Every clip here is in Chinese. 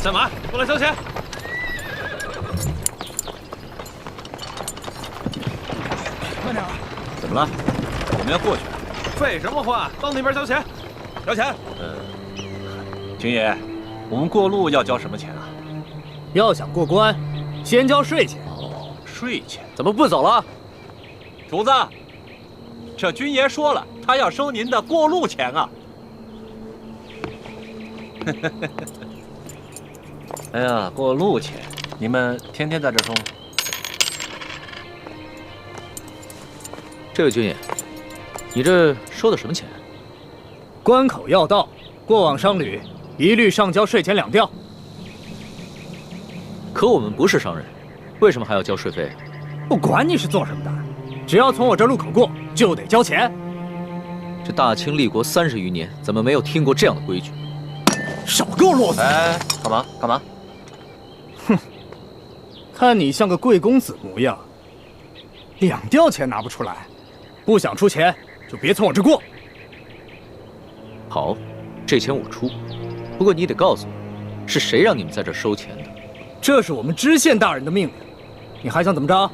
干嘛？过来交钱！慢点啊！怎么了？我们要过去。废什么话？到那边交钱。交钱。军爷，我们过路要交什么钱啊？要想过关，先交税钱。哦，税钱。怎么不走了？主子，这军爷说了，他要收您的过路钱啊。哎呀，过路钱，你们天天在这收吗？这位军爷，你这收的什么钱？关口要道，过往商旅一律上交税钱2吊。可我们不是商人，为什么还要交税费？不管你是做什么的，只要从我这路口过，就得交钱。这大清立国30余年，怎么没有听过这样的规矩？少给我啰嗦！哎，干嘛？干嘛？哼，看你像个贵公子模样，2吊钱拿不出来，不想出钱就别从我这过。好，这钱我出，不过你得告诉我，是谁让你们在这收钱的？这是我们知县大人的命令，你还想怎么着？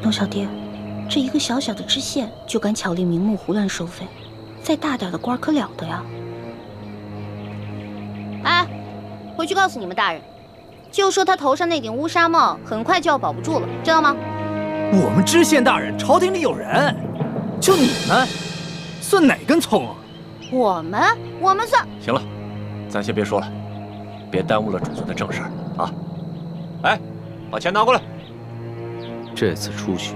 龙小爹，这一个小小的知县就敢巧立名目胡乱收费，再大点的官可了得呀！哎，回去告诉你们大人，就说他头上那顶乌纱帽很快就要保不住了，知道吗？我们知县大人朝廷里有人，就你们，算哪根葱啊？我们算……行了，咱先别说了，别耽误了主子的正事儿啊！哎，把钱拿过来。这次出巡，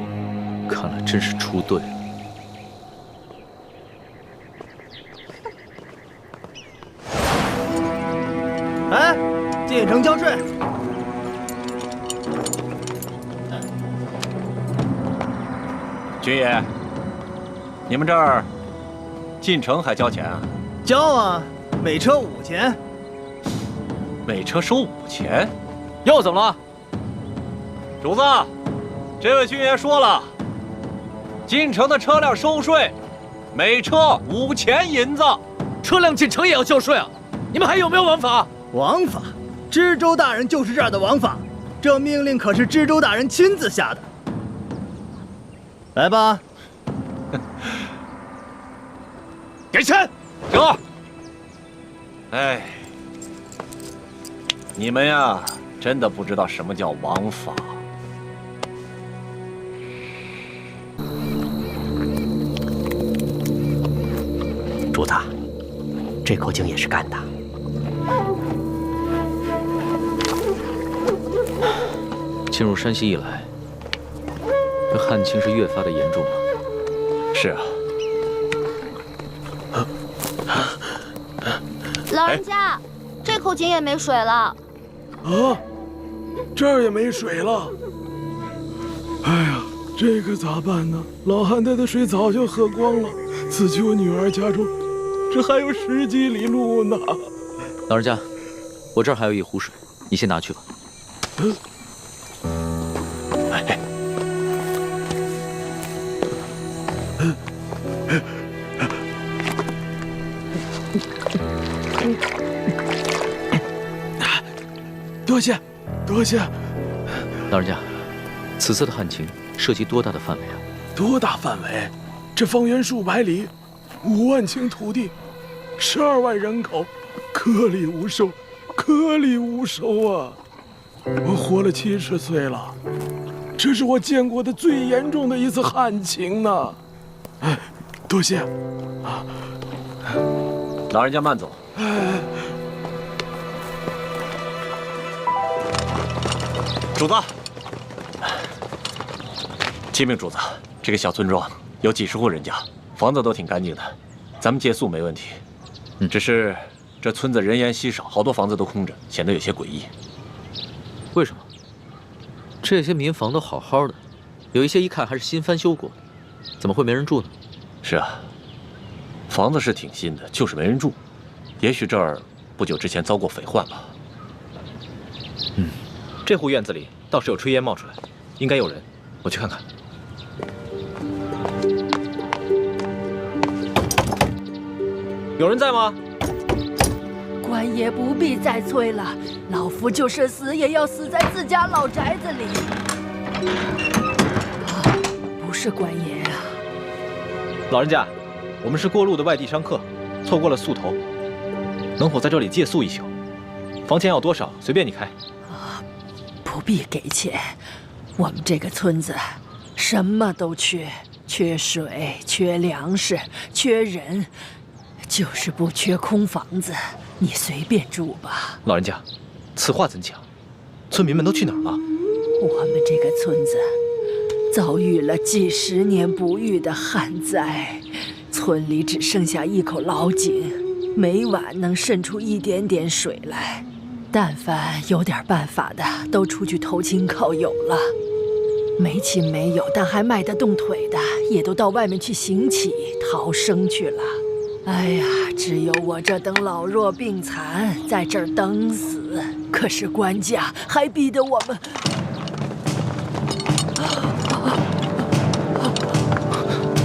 看来真是出对了。哎，进城交税。军爷，你们这儿进城还交钱啊？交啊，每车5钱。每车收5钱？又怎么了？主子，这位军爷说了，进城的车辆收税，每车5钱银子。车辆进城也要交税啊？你们还有没有王法？王法，知州大人就是这儿的王法，这命令可是知州大人亲自下的。来吧，给钱。行。哎，你们呀，真的不知道什么叫王法。主子，这口井也是干的。进入山西以来，这旱情是越发的严重了。是啊。老人家，这口井也没水了。啊，这儿也没水了。哎呀，这可咋办呢？老汉家的水早就喝光了，此去我女儿家中，这还有10几里路呢。老人家，我这儿还有一壶水，你先拿去吧。多谢，多谢。老人家，此次的旱情涉及多大的范围啊？多大范围？这方圆数百里，5万顷土地，12万人口，颗粒无收，颗粒无收啊！我活了70岁了，这是我见过的最严重的一次旱情呢。哎，多谢啊！老人家慢走。主子，启禀主子，这个小村庄有几十户人家，房子都挺干净的，咱们借宿没问题。只是这村子人烟稀少，好多房子都空着，显得有些诡异。为什么？这些民房都好好的，有一些一看还是新翻修过的，怎么会没人住呢？是啊，房子是挺新的，就是没人住。也许这儿不久之前遭过匪患吧。这户院子里倒是有炊烟冒出来，应该有人，我去看看。有人在吗？果官爷不必再催了，老夫就是死也要死在自家老宅子里。不是官爷啊！老人家，我们是过路的外地商客，错过了宿头，能否在这里借宿一宿？房钱要多少，随便你开。不必给钱，我们这个村子什么都缺，缺水，缺粮食，缺人，就是不缺空房子。你随便住吧。老人家，此话怎讲？村民们都去哪儿了？我们这个村子遭遇了几十年不遇的旱灾，村里只剩下一口老井，每晚能渗出一点点水来。但凡有点办法的，都出去投亲靠友了；没亲没友但还迈得动腿的，也都到外面去行乞逃生去了。哎呀，只有我这等老弱病残在这儿等死。可是官家还逼得我们……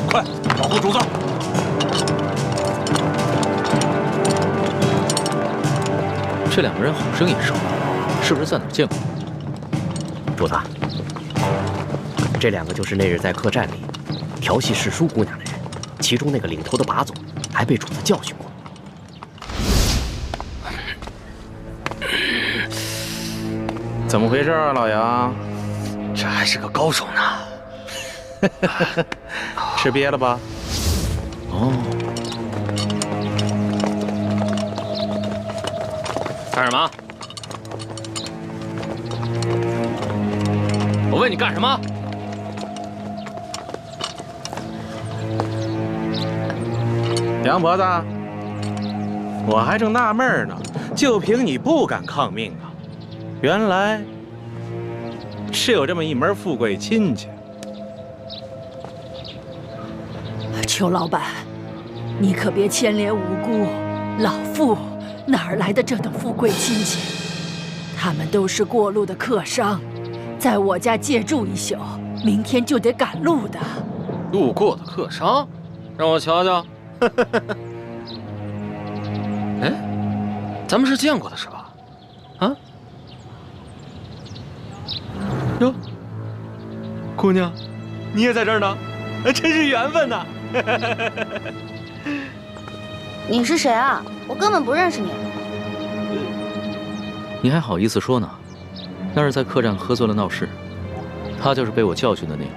快，保护主子！这两个人好生眼熟，是不是在哪儿见过？主子，这两个就是那日在客栈里调戏世淑姑娘的人，其中那个领头的把总还被主子教训过。怎么回事啊，老杨？这还是个高手呢。吃瘪了吧？哦。干什么？我问你干什么？杨婆子，我还正纳闷呢，就凭你不敢抗命啊？原来是有这么一门富贵亲戚。裘老板，你可别牵连无辜，老夫哪儿来的这等富贵亲戚？他们都是过路的客商，在我家借住一宿，明天就得赶路的。路过的客商，让我瞧瞧。哎，咱们是见过的是吧？啊？哟，姑娘，你也在这儿呢，真是缘分呐！你是谁啊？我根本不认识你。你还好意思说呢？那是在客栈喝醉了闹事，他就是被我教训的那个。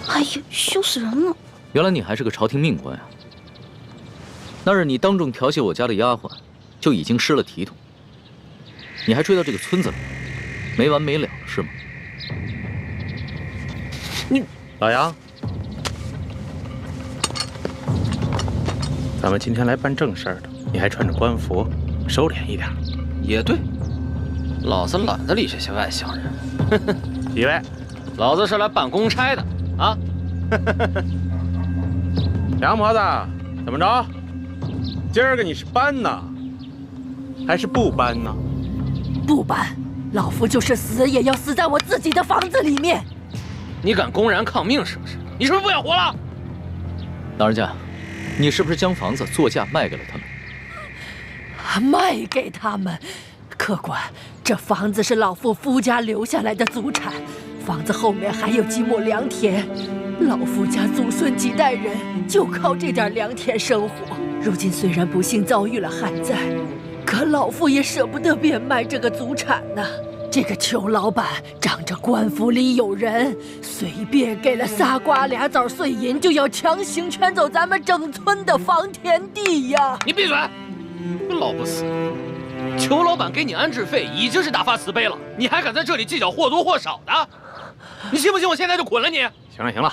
哎呀，羞死人了！原来你还是个朝廷命官呀！那日你当众调戏我家的丫鬟，就已经失了体统。你还追到这个村子来，没完没了了是吗？你老杨，咱们今天来办正事儿的，你还穿着官服，收敛一点。也对，老子懒得理这些外乡人。几位，老子是来办公差的啊！杨婆子，怎么着？今儿个你是搬呢，还是不搬呢？不搬，老夫就是死也要死在我自己的房子里面。你敢公然抗命是不是？你是不是不想活了？老人家，你是不是将房子作价卖给了他们？卖给他们？客官，这房子是老夫夫家留下来的祖产，房子后面还有几亩良田，老夫家祖孙几代人就靠这点良田生活。如今虽然不幸遭遇了旱灾，可老夫也舍不得变卖这个祖产呢。这个裘老板仗着官府里有人，随便给了仨瓜俩枣碎银，就要强行圈走咱们整村的房田地呀！你闭嘴！老不死！裘老板给你安置费已经是大发慈悲了，你还敢在这里计较或多或少的？你信不信我现在就捆了你？行了行了，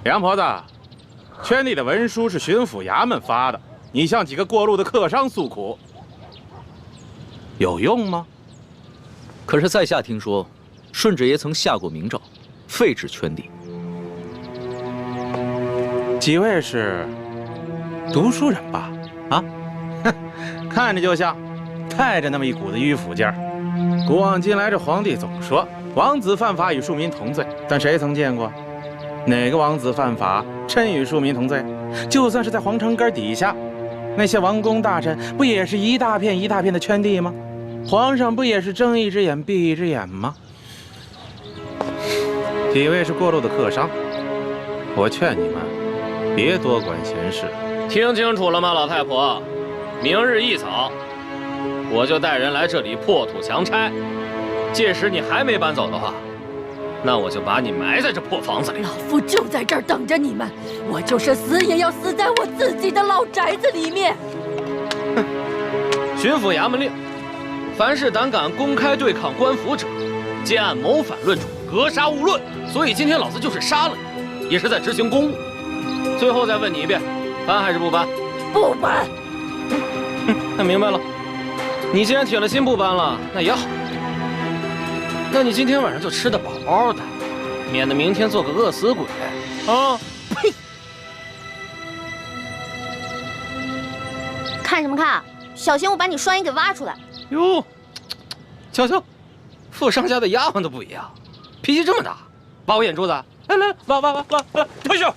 杨婆子，圈地的文书是巡抚衙门发的，你向几个过路的客商诉苦，有用吗？可是在下听说，顺治爷曾下过明诏，废止圈地。几位是读书人吧？啊，哼，看着就像，带着那么一股子迂腐劲儿。古往今来，这皇帝总说王子犯法与庶民同罪，但谁曾见过哪个王子犯法真与庶民同罪？就算是在皇城根底下，那些王公大臣不也是一大片一大片的圈地吗？皇上不也是睁一只眼闭一只眼吗？几位是过路的客商，我劝你们别多管闲事。听清楚了吗，老太婆？明日一早，我就带人来这里破土强拆。届时你还没搬走的话，那我就把你埋在这破房子里。老夫就在这儿等着你们，我就是死也要死在我自己的老宅子里面。哼！巡抚衙门令，凡是胆敢公开对抗官府者，皆按谋反论处，格杀勿论。所以今天老子就是杀了你，也是在执行公务。最后再问你一遍，搬还是不搬？不搬。那明白了。你既然铁了心不搬了，那也好。那你今天晚上就吃得饱饱的，免得明天做个饿死鬼啊！呸！看什么看？小心我把你双眼给挖出来！哟，瞧瞧，富商家的丫鬟都不一样，脾气这么大，挖我眼珠子！来来，挖，退下！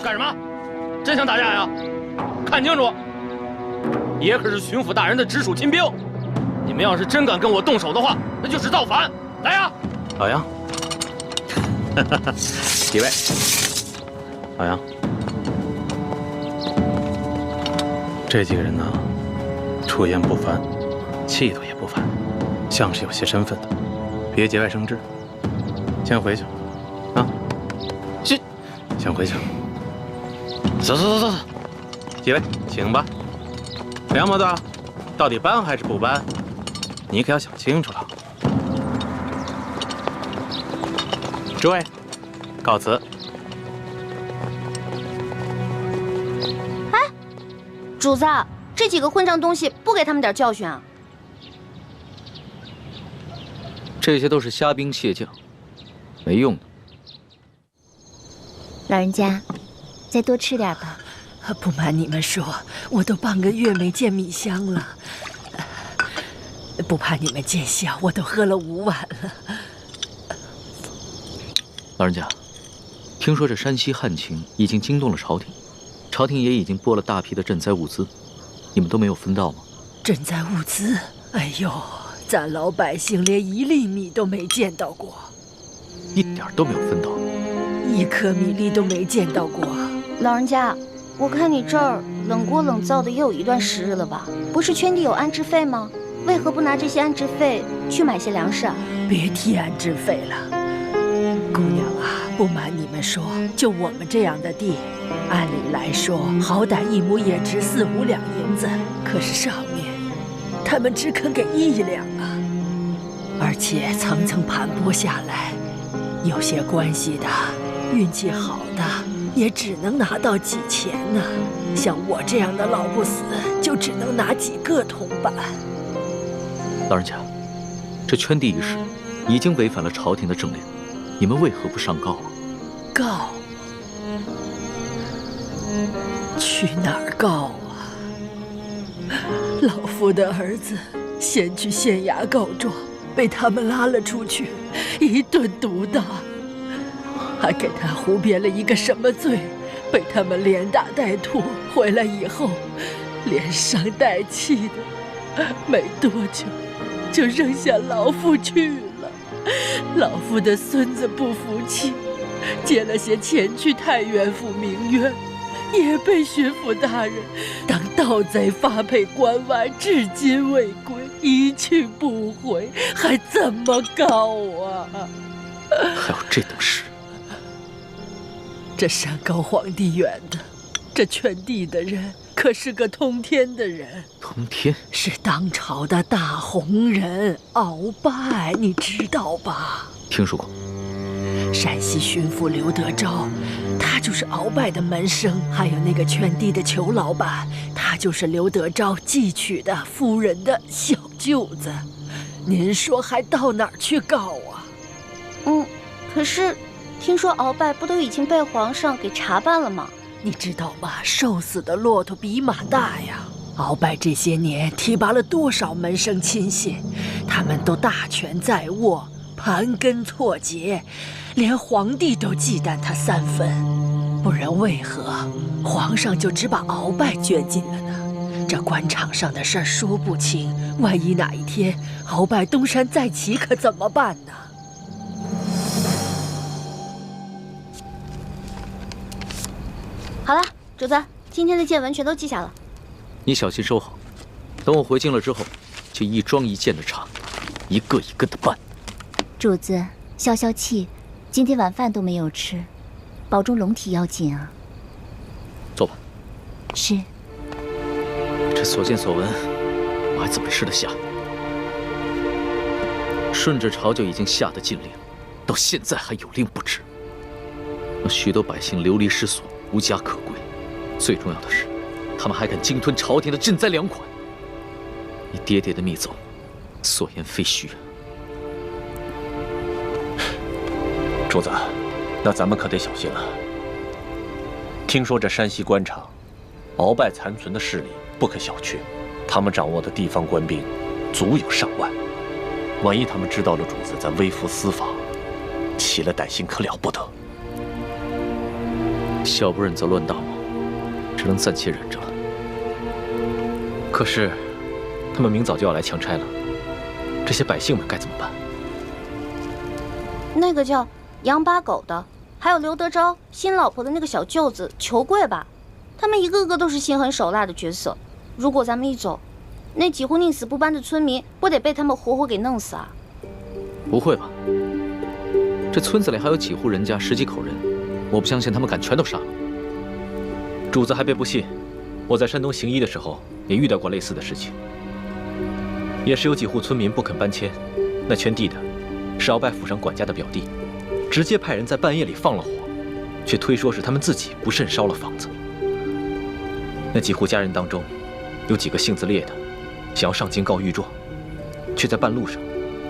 干什么？真想打架呀？看清楚，爷可是巡抚大人的直属亲兵。你们要是真敢跟我动手的话，那就是造反！来呀，老杨，几位，老杨，这几个人呢，出言不凡，气度也不凡，像是有些身份的，别节外生枝。先回去，啊，先回去。走，几位，请吧。梁毛的，到底搬还是不搬？你可要想清楚了。诸位，告辞。哎，主子，这几个混账东西不给他们点教训啊？这些都是虾兵蟹将，没用的。老人家，再多吃点吧。不瞒你们说，我都半个月没见米香了。不怕你们见笑，我都喝了5碗了。老人家，听说这山西旱情已经惊动了朝廷，朝廷也已经拨了大批的赈灾物资，你们都没有分到吗？赈灾物资？哎呦，咱老百姓连1粒米都没见到过，一点都没有分到，1颗米粒都没见到过。老人家，我看你这儿冷锅冷灶的也有一段时日了吧？不是圈地有安置费吗？为何不拿这些安置费去买些粮食啊？别提安置费了，姑娘啊，不瞒你们说，就我们这样的地，按理来说，好歹1亩也值4、5两银子，可是上面他们只肯给1两啊，而且层层盘剥下来，有些关系的、运气好的，也只能拿到几钱呢。像我这样的老不死，就只能拿几个铜板。老人家，这圈地一事已经违反了朝廷的政令，你们为何不上告啊？告？去哪儿告啊？老夫的儿子先去县衙告状，被他们拉了出去，一顿毒打，还给他胡编了一个什么罪，被他们连打带吐，回来以后连伤带气的，没多久就扔下老夫去了。老夫的孙子不服气，借了些钱去太原府鸣冤，也被巡抚大人当盗贼发配关外，至今未归，一去不回，还怎么告啊？还有这等事！这山高皇帝远的，这圈地的人可是个通天的人。通天是当朝的大红人鳌拜，你知道吧？听说过。山西巡抚刘德昭，他就是鳌拜的门生，还有那个圈地的裘老板，他就是刘德昭继娶的夫人的小舅子。您说还到哪儿去告啊？可是听说鳌拜不都已经被皇上给查办了吗？你知道吗？瘦死的骆驼比马大呀！鳌拜这些年提拔了多少门生亲信，他们都大权在握，盘根错节，连皇帝都忌惮他3分。不然为何皇上就只把鳌拜捐进了呢？这官场上的事儿说不清，万一哪一天鳌拜东山再起，可怎么办呢？好了，主子，今天的见闻全都记下了。你小心收好，等我回京了之后，就一桩一件的查，一个一个的办。主子，消消气，今天晚饭都没有吃，保重龙体要紧啊。坐吧。是。这所见所闻，我还怎么吃得下？顺着朝就已经下的禁令，到现在还有令不止，让许多百姓流离失所，无家可归。最重要的是，他们还敢鲸吞朝廷的赈灾粮款。你爹爹的密奏，所言非虚啊。主子，那咱们可得小心了。听说这山西官场，鳌拜残存的势力不可小觑，他们掌握的地方官兵足有上万。万一他们知道了主子在微服私访，起了歹心，可了不得。小不忍则乱大谋，只能暂且忍着了。可是，他们明早就要来强拆了，这些百姓们该怎么办？那个叫杨八狗的，还有刘德昭新老婆的那个小舅子裘贵吧，他们一个个都是心狠手辣的角色。如果咱们一走，那几户宁死不搬的村民不得被他们活活给弄死啊？不会吧？这村子里还有几户人家，10几口人，我不相信他们敢全都杀了。主子还别不信，我在山东行医的时候也遇到过类似的事情，也是有几户村民不肯搬迁，那圈地的是鳌拜府上管家的表弟，直接派人在半夜里放了火，却推说是他们自己不慎烧了房子。那几户家人当中，有几个性子烈的，想要上京告御状，却在半路上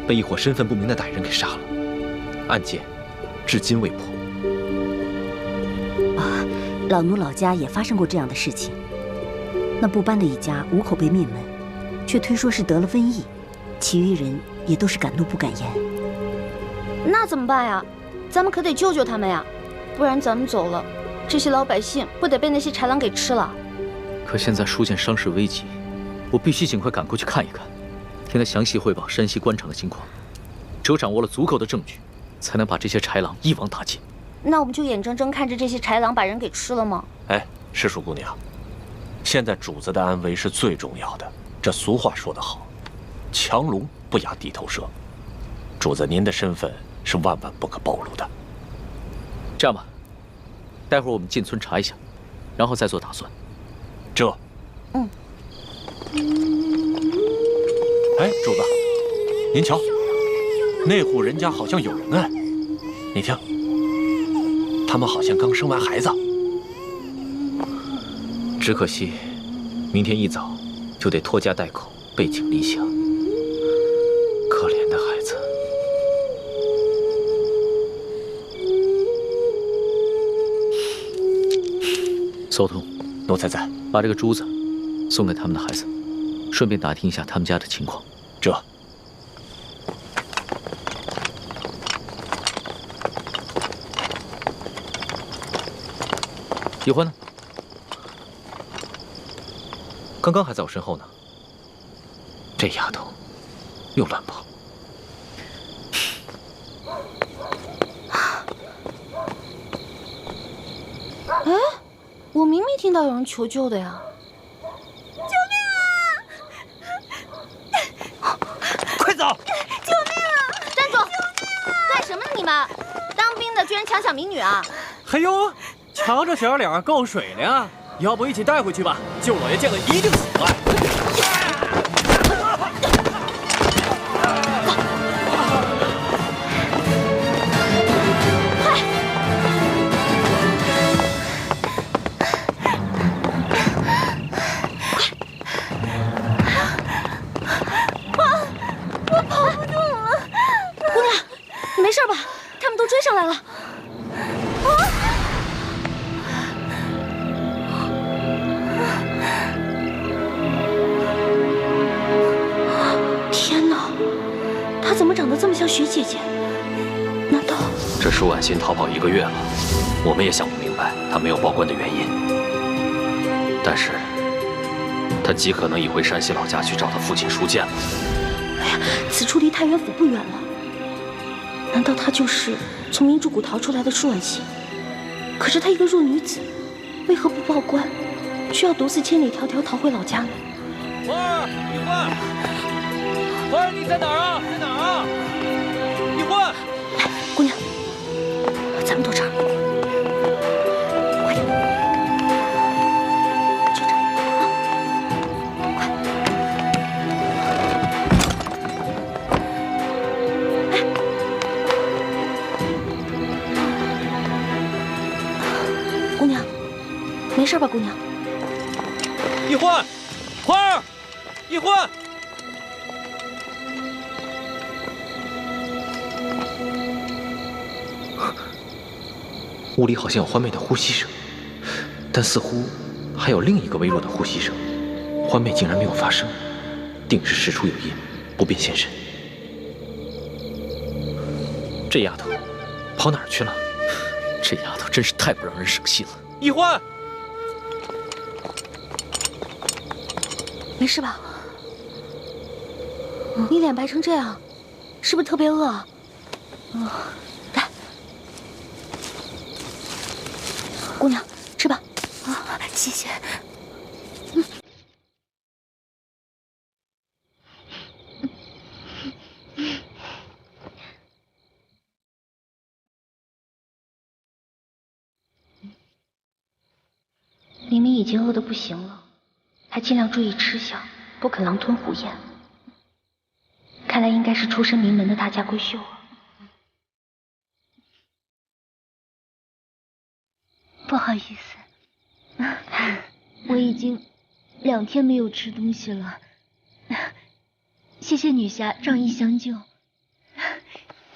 被一伙身份不明的歹人给杀了，案件至今未破。啊，老奴老家也发生过这样的事情。那不搬的一家5口被灭门，却推说是得了瘟疫，其余人也都是敢怒不敢言。那怎么办呀？咱们可得救救他们呀，不然咱们走了，这些老百姓不得被那些豺狼给吃了？可现在书见伤势危急，我必须尽快赶过去看一看，听他详细汇报山西官场的情况。只有掌握了足够的证据，才能把这些豺狼一网打尽。那我们就眼睁睁看着这些豺狼把人给吃了吗？哎，师叔姑娘，现在主子的安危是最重要的。这俗话说得好，强龙不压地头蛇。主子您的身份是万万不可暴露的。这样吧，待会儿我们进村查一下，然后再做打算。这，哎，主子，您瞧，那户人家好像有人哎，你听，他们好像刚生完孩子。只可惜，明天一早就得拖家带口背井离乡。可怜的孩子。搜通，奴才在。把这个珠子送给他们的孩子，顺便打听一下他们家的情况。这。李欢呢？刚刚还在我身后呢。这丫头又乱跑。哎，我明明听到有人求救的呀！救命啊！快走！救命啊！站住！干什么呢你们？当兵的居然强抢民女啊！嘿呦，瞧这小脸够水灵，要不一起带回去吧？舅老爷见了一定喜欢。上来了！天哪，她怎么长得这么像徐姐姐？难道这舒婉欣逃跑1个月了，我们也想不明白。白他没有报官的原因，但是他极可能已回山西老家去找他父亲书剑了。哎呀，此处离太原府不远了。难道她就是从明珠谷逃出来的舒婉欣？可是她一个弱女子，为何不报官，却要独自千里迢迢逃回老家呢？花儿，一欢，花儿，你在哪儿啊？在哪儿啊？一欢，来，姑娘，咱们躲这儿，快点，就这儿啊，快！哎，姑娘，没事吧，姑娘？一欢，花儿，一欢。屋里好像有欢妹的呼吸声，但似乎还有另一个微弱的呼吸声。欢妹竟然没有发声，定是事出有因，不便现身。这丫头跑哪儿去了？这丫头真是太不让人省心了。一欢，没事吧？你脸白成这样，是不是特别饿啊？来，姑娘，吃吧。啊，谢谢。明明已经饿得不行了，还尽量注意吃相，不肯狼吞虎咽。看来应该是出身名门的大家闺秀啊。不好意思，我已经2天没有吃东西了。谢谢女侠仗义相救，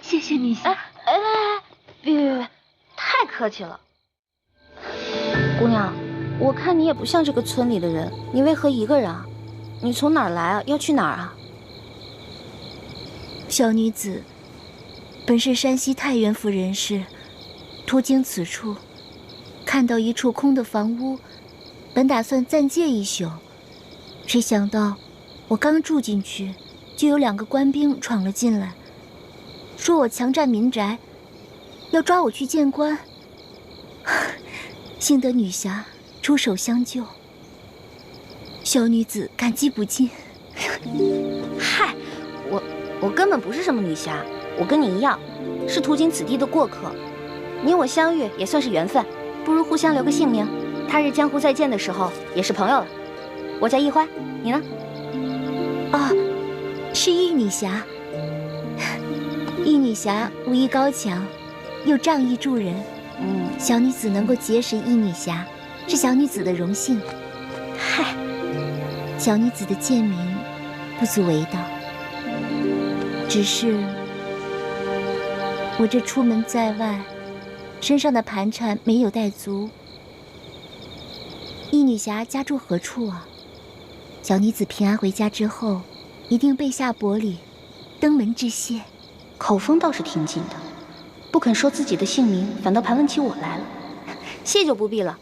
谢谢女侠。别，太客气了。姑娘，我看你也不像这个村里的人，你为何一个人啊？你从哪儿来啊？要去哪儿啊？小女子本是山西太原府人士，途经此处，看到一处空的房屋，本打算暂借一宿，谁想到我刚住进去，就有2个官兵闯了进来，说我强占民宅，要抓我去见官。幸得女侠出手相救，小女子感激不尽。嗨，我根本不是什么女侠，我跟你一样，是途经此地的过客。你我相遇也算是缘分，不如互相留个姓名，他日江湖再见的时候也是朋友了。我叫易欢，你呢？是易女侠。易女侠武艺高强，又仗义助人。小女子能够结识易女侠，是小女子的荣幸。嗨，小女子的贱名不足为道，只是我这出门在外，身上的盘缠没有带足。易女侠家住何处啊？小女子平安回家之后，一定备下薄礼，登门致谢。口风倒是挺紧的，不肯说自己的姓名，反倒盘问起我来了。谢就不必了。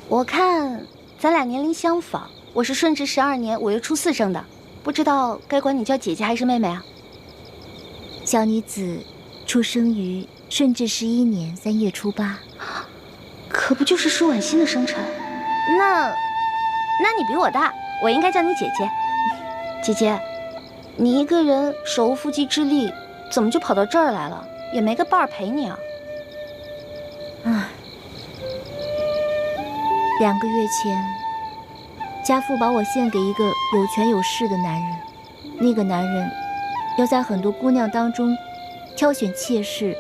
我看咱俩年龄相仿，我是顺治12年5月初4生的，不知道该管你叫姐姐还是妹妹啊？小女子出生于顺治11年3月初8，可不就是舒婉欣的生辰？那你比我大，我应该叫你姐姐。姐姐，你一个人手无缚鸡之力，怎么就跑到这儿来了？也没个伴儿陪你啊。2个月前，家父把我献给一个有权有势的男人，那个男人要在很多姑娘当中挑选妾室，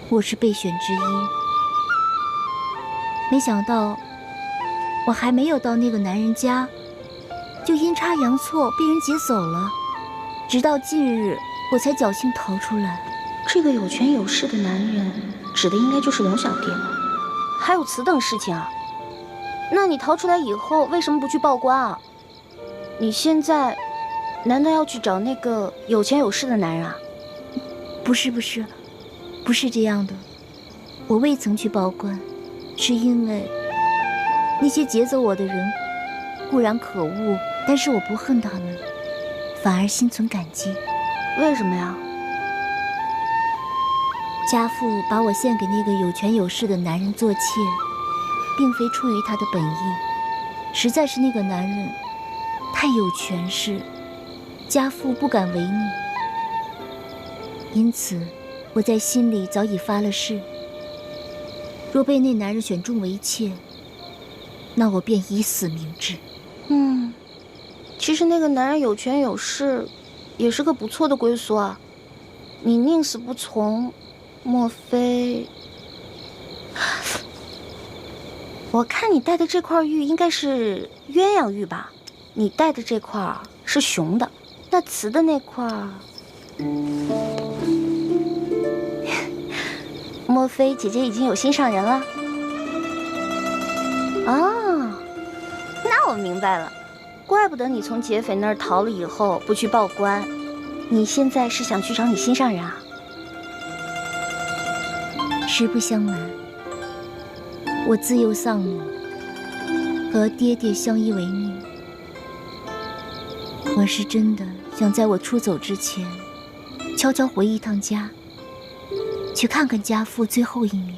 我是备选之一。没想到我还没有到那个男人家，就阴差阳错被人劫走了，直到近日我才侥幸逃出来。这个有权有势的男人，指的应该就是龙小蝶了。还有此等事情啊？那你逃出来以后，为什么不去报官啊？你现在难道要去找那个有钱有势的男人啊？不是这样的。我未曾去报官，是因为那些劫走我的人固然可恶，但是我不恨他们，反而心存感激。为什么呀？家父把我献给那个有权有势的男人做妾，并非出于他的本意，实在是那个男人太有权势，家父不敢违逆。因此，我在心里早已发了誓，若被那男人选中为妾，那我便以死明志。其实那个男人有权有势，也是个不错的归宿啊。你宁死不从，莫非？我看你戴的这块玉应该是鸳鸯玉吧？你戴的这块是雄的，那雌的那块，莫非姐姐已经有心上人了？啊，那我明白了。怪不得你从劫匪那儿逃了以后不去报官，你现在是想去找你心上人啊？实不相瞒，我自幼丧母，和爹爹相依为命。我是真的想在我出走之前，悄悄回一趟家，去看看家父最后一面。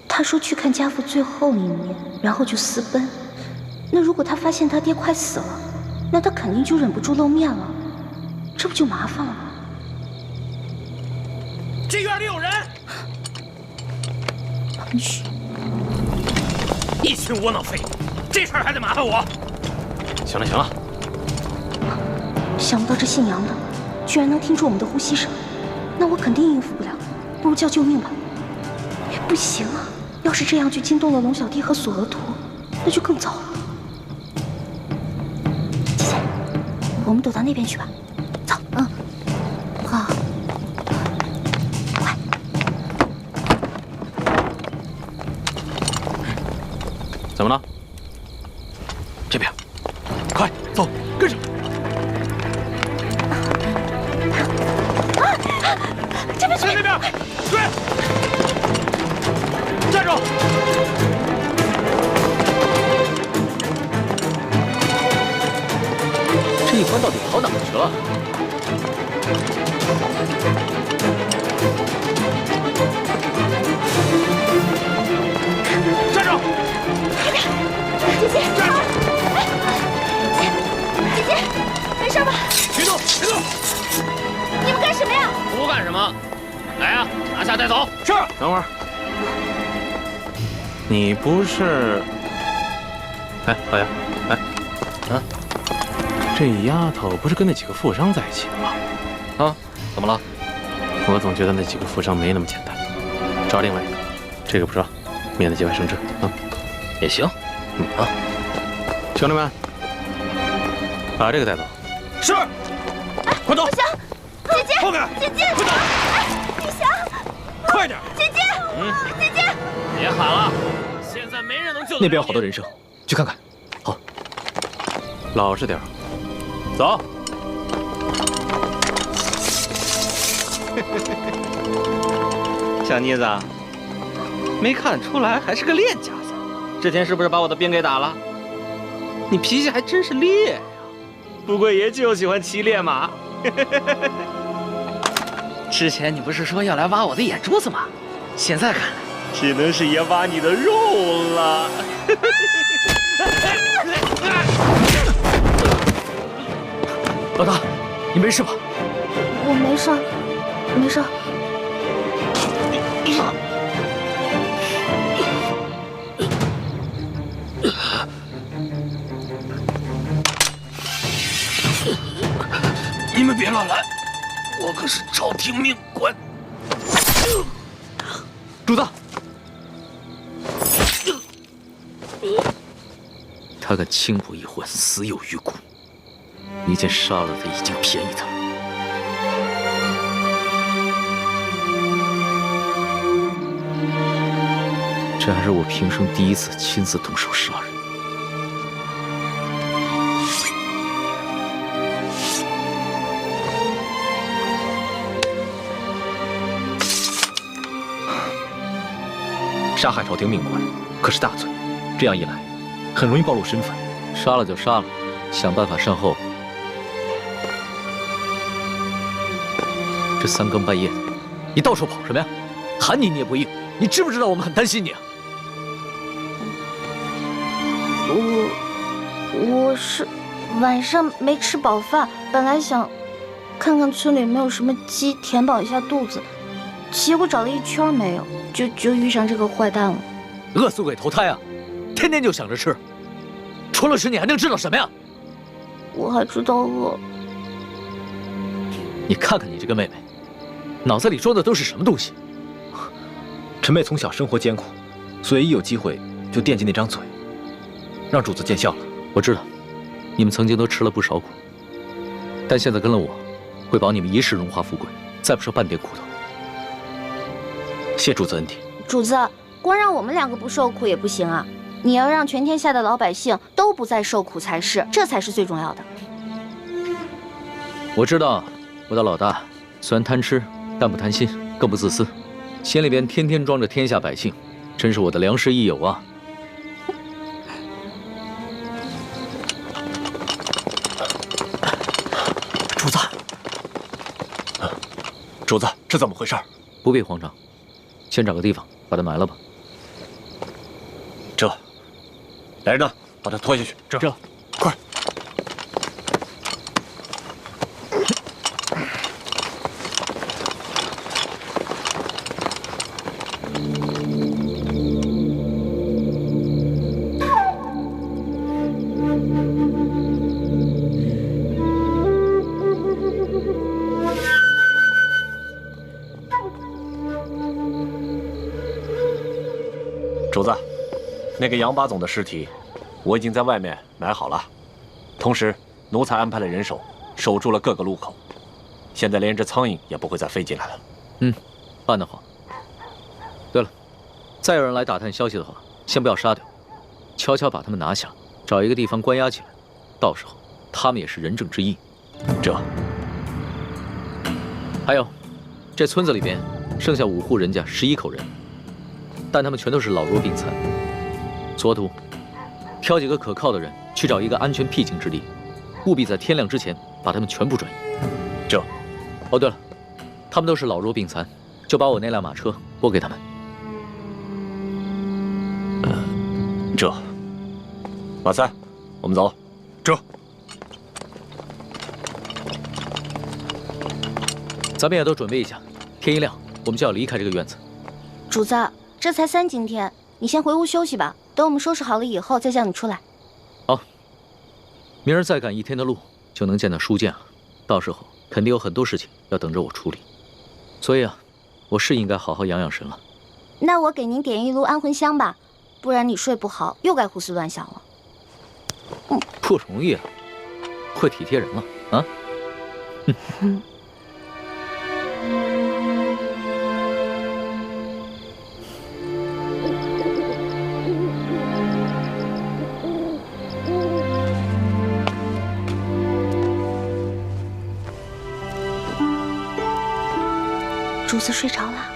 他说去看家父最后一面，然后就私奔。那如果他发现他爹快死了，那他肯定就忍不住露面了，这不就麻烦了吗？这院里有人！嘘，一群窝囊废，这事儿还得麻烦我。行了行了，想不到这姓杨的居然能听出我们的呼吸声，那我肯定应付不了，不如叫救命吧。不行啊，要是这样就惊动了龙小弟和索额图，那就更糟了。姐姐，我们躲到那边去吧。走。好。快。怎么了？这边，快走，跟上。这边，在那边，追！站住！这一关到底跑哪儿去了？站住！姐姐，站住！姐姐，没事吧？别动，别动！你们干什么呀？不干什么，来啊，拿下带走。是。等会儿，你不是？哎，老杨，哎，啊，这丫头不是跟那几个富商在一起的吗？啊，怎么了？我总觉得那几个富商没那么简单。找另外一个，这个不说，免得节外生枝啊。也行。啊，兄弟们，把这个带走。是。快走！不行，姐姐，后面，姐姐，快走！不行，快点！姐姐，姐姐，别喊了，现在没人能救。那边有好多人声，去看看。好，老实点，走。小妮子，没看出来还是个练家子。之前是不是把我的鞭给打了？你脾气还真是烈呀！不过爷就喜欢骑烈马。之前你不是说要来挖我的眼珠子吗？现在看来，只能是爷挖你的肉了。老大，你没事吧？我没事，没事。你们别乱来，我可是朝廷命官。主子，他敢轻薄一环，死有余辜。你见杀了他已经便宜他了。这还是我平生第一次亲自动手杀人。杀害朝廷命官可是大罪，这样一来，很容易暴露身份。杀了就杀了，想办法善后。这3更半夜的，你到处跑什么呀？喊你你也不应，你知不知道我们很担心你啊？我是晚上没吃饱饭，本来想看看村里没有什么鸡，填饱一下肚子，结果找了一圈没有，就遇上这个坏蛋了。饿死鬼投胎啊！天天就想着吃，除了吃你还能知道什么呀？我还知道饿。你看看你这个妹妹，脑子里装的都是什么东西？陈妹从小生活艰苦，所以一有机会就惦记那张嘴，让主子见笑了。我知道，你们曾经都吃了不少苦，但现在跟了我，会保你们一世荣华富贵，再不受半点苦头。谢主子恩典。主子，光让我们2个不受苦也不行啊，你要让全天下的老百姓都不再受苦才是，这才是最重要的。我知道，我的老大虽然贪吃，但不贪心，更不自私，心里边天天装着天下百姓，真是我的良师益友啊。主子，主子，这怎么回事？不必慌张，先找个地方把他埋了吧。这，来人呐，把他拖下去。这，快！主子，那个杨八总的尸体，我已经在外面埋好了，同时奴才安排了人手守住了各个路口，现在连只苍蝇也不会再飞进来了。嗯，办得好。对了，再有人来打探消息的话，先不要杀掉，悄悄把他们拿下，找一个地方关押起来，到时候他们也是人证之一。这，还有，这村子里边剩下5户人家11口人。但他们全都是老弱病残。左土，挑几个可靠的人去找一个安全僻静之地，务必在天亮之前把他们全部转移。这，哦对了，他们都是老弱病残，就把我那辆马车拨给他们。这，马三，我们走。这，咱们也都准备一下，天一亮我们就要离开这个院子。主子，这才3更天，你先回屋休息吧。等我们收拾好了以后，再叫你出来。好，明儿再赶1天的路，就能见到书剑了。到时候肯定有很多事情要等着我处理，所以啊，我是应该好好养养神了。那我给您点一炉安魂香吧，不然你睡不好，又该胡思乱想了。不容易啊，会体贴人了啊。主子睡着了。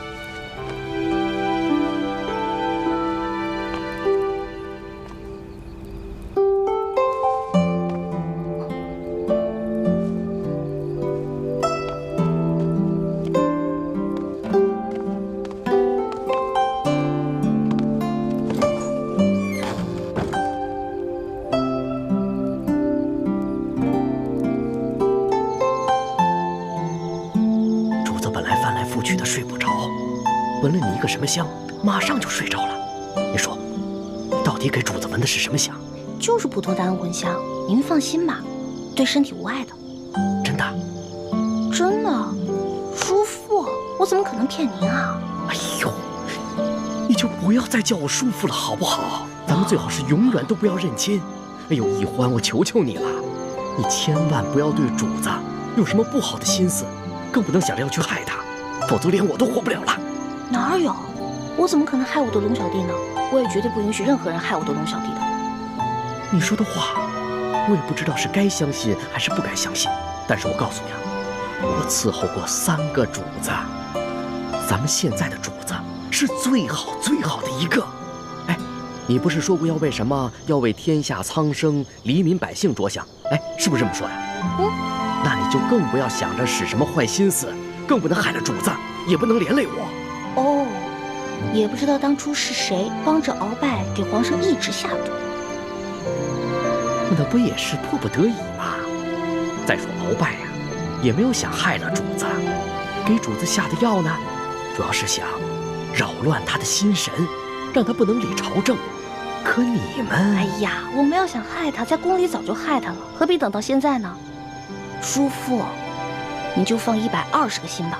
闻了你一个什么香，马上就睡着了。你说，你到底给主子闻的是什么香？就是普通的安魂香，您放心吧，对身体无害的。真的？真的，叔父，我怎么可能骗您啊？哎呦，你就不要再叫我叔父了，好不好？咱们最好是永远都不要认亲。哎呦，一欢，我求求你了，你千万不要对主子有什么不好的心思，更不能想着要去害他，否则连我都活不了了。哪有？我怎么可能害我的龙小弟呢？我也绝对不允许任何人害我的龙小弟的。你说的话，我也不知道是该相信还是不该相信。但是我告诉你啊，我伺候过3个主子，咱们现在的主子是最好最好的一个。哎，你不是说过要为什么？要为天下苍生、黎民百姓着想？哎，是不是这么说呀？那你就更不要想着使什么坏心思，更不能害了主子，也不能连累我。哦，也不知道当初是谁帮着鳌拜给皇上一直下毒。那不也是迫不得已吗？再说鳌拜呀，也没有想害了主子，给主子下的药呢，主要是想扰乱他的心神，让他不能理朝政。可你们，哎呀，我们要想害他，在宫里早就害他了，何必等到现在呢？叔父，你就放120个心吧。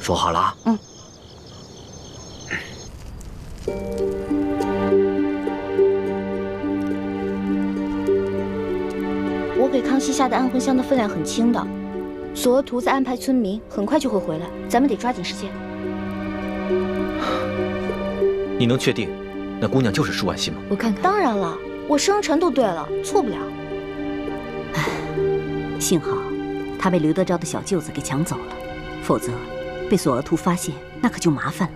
说好了。我给康熙下的暗魂香的分量很轻的，索额图在安排村民，很快就会回来，咱们得抓紧时间。你能确定那姑娘就是舒婉心吗？我看看。当然了，我生辰都对了，错不了。幸好他被刘德昭的小舅子给抢走了，否则被索额图发现，那可就麻烦了。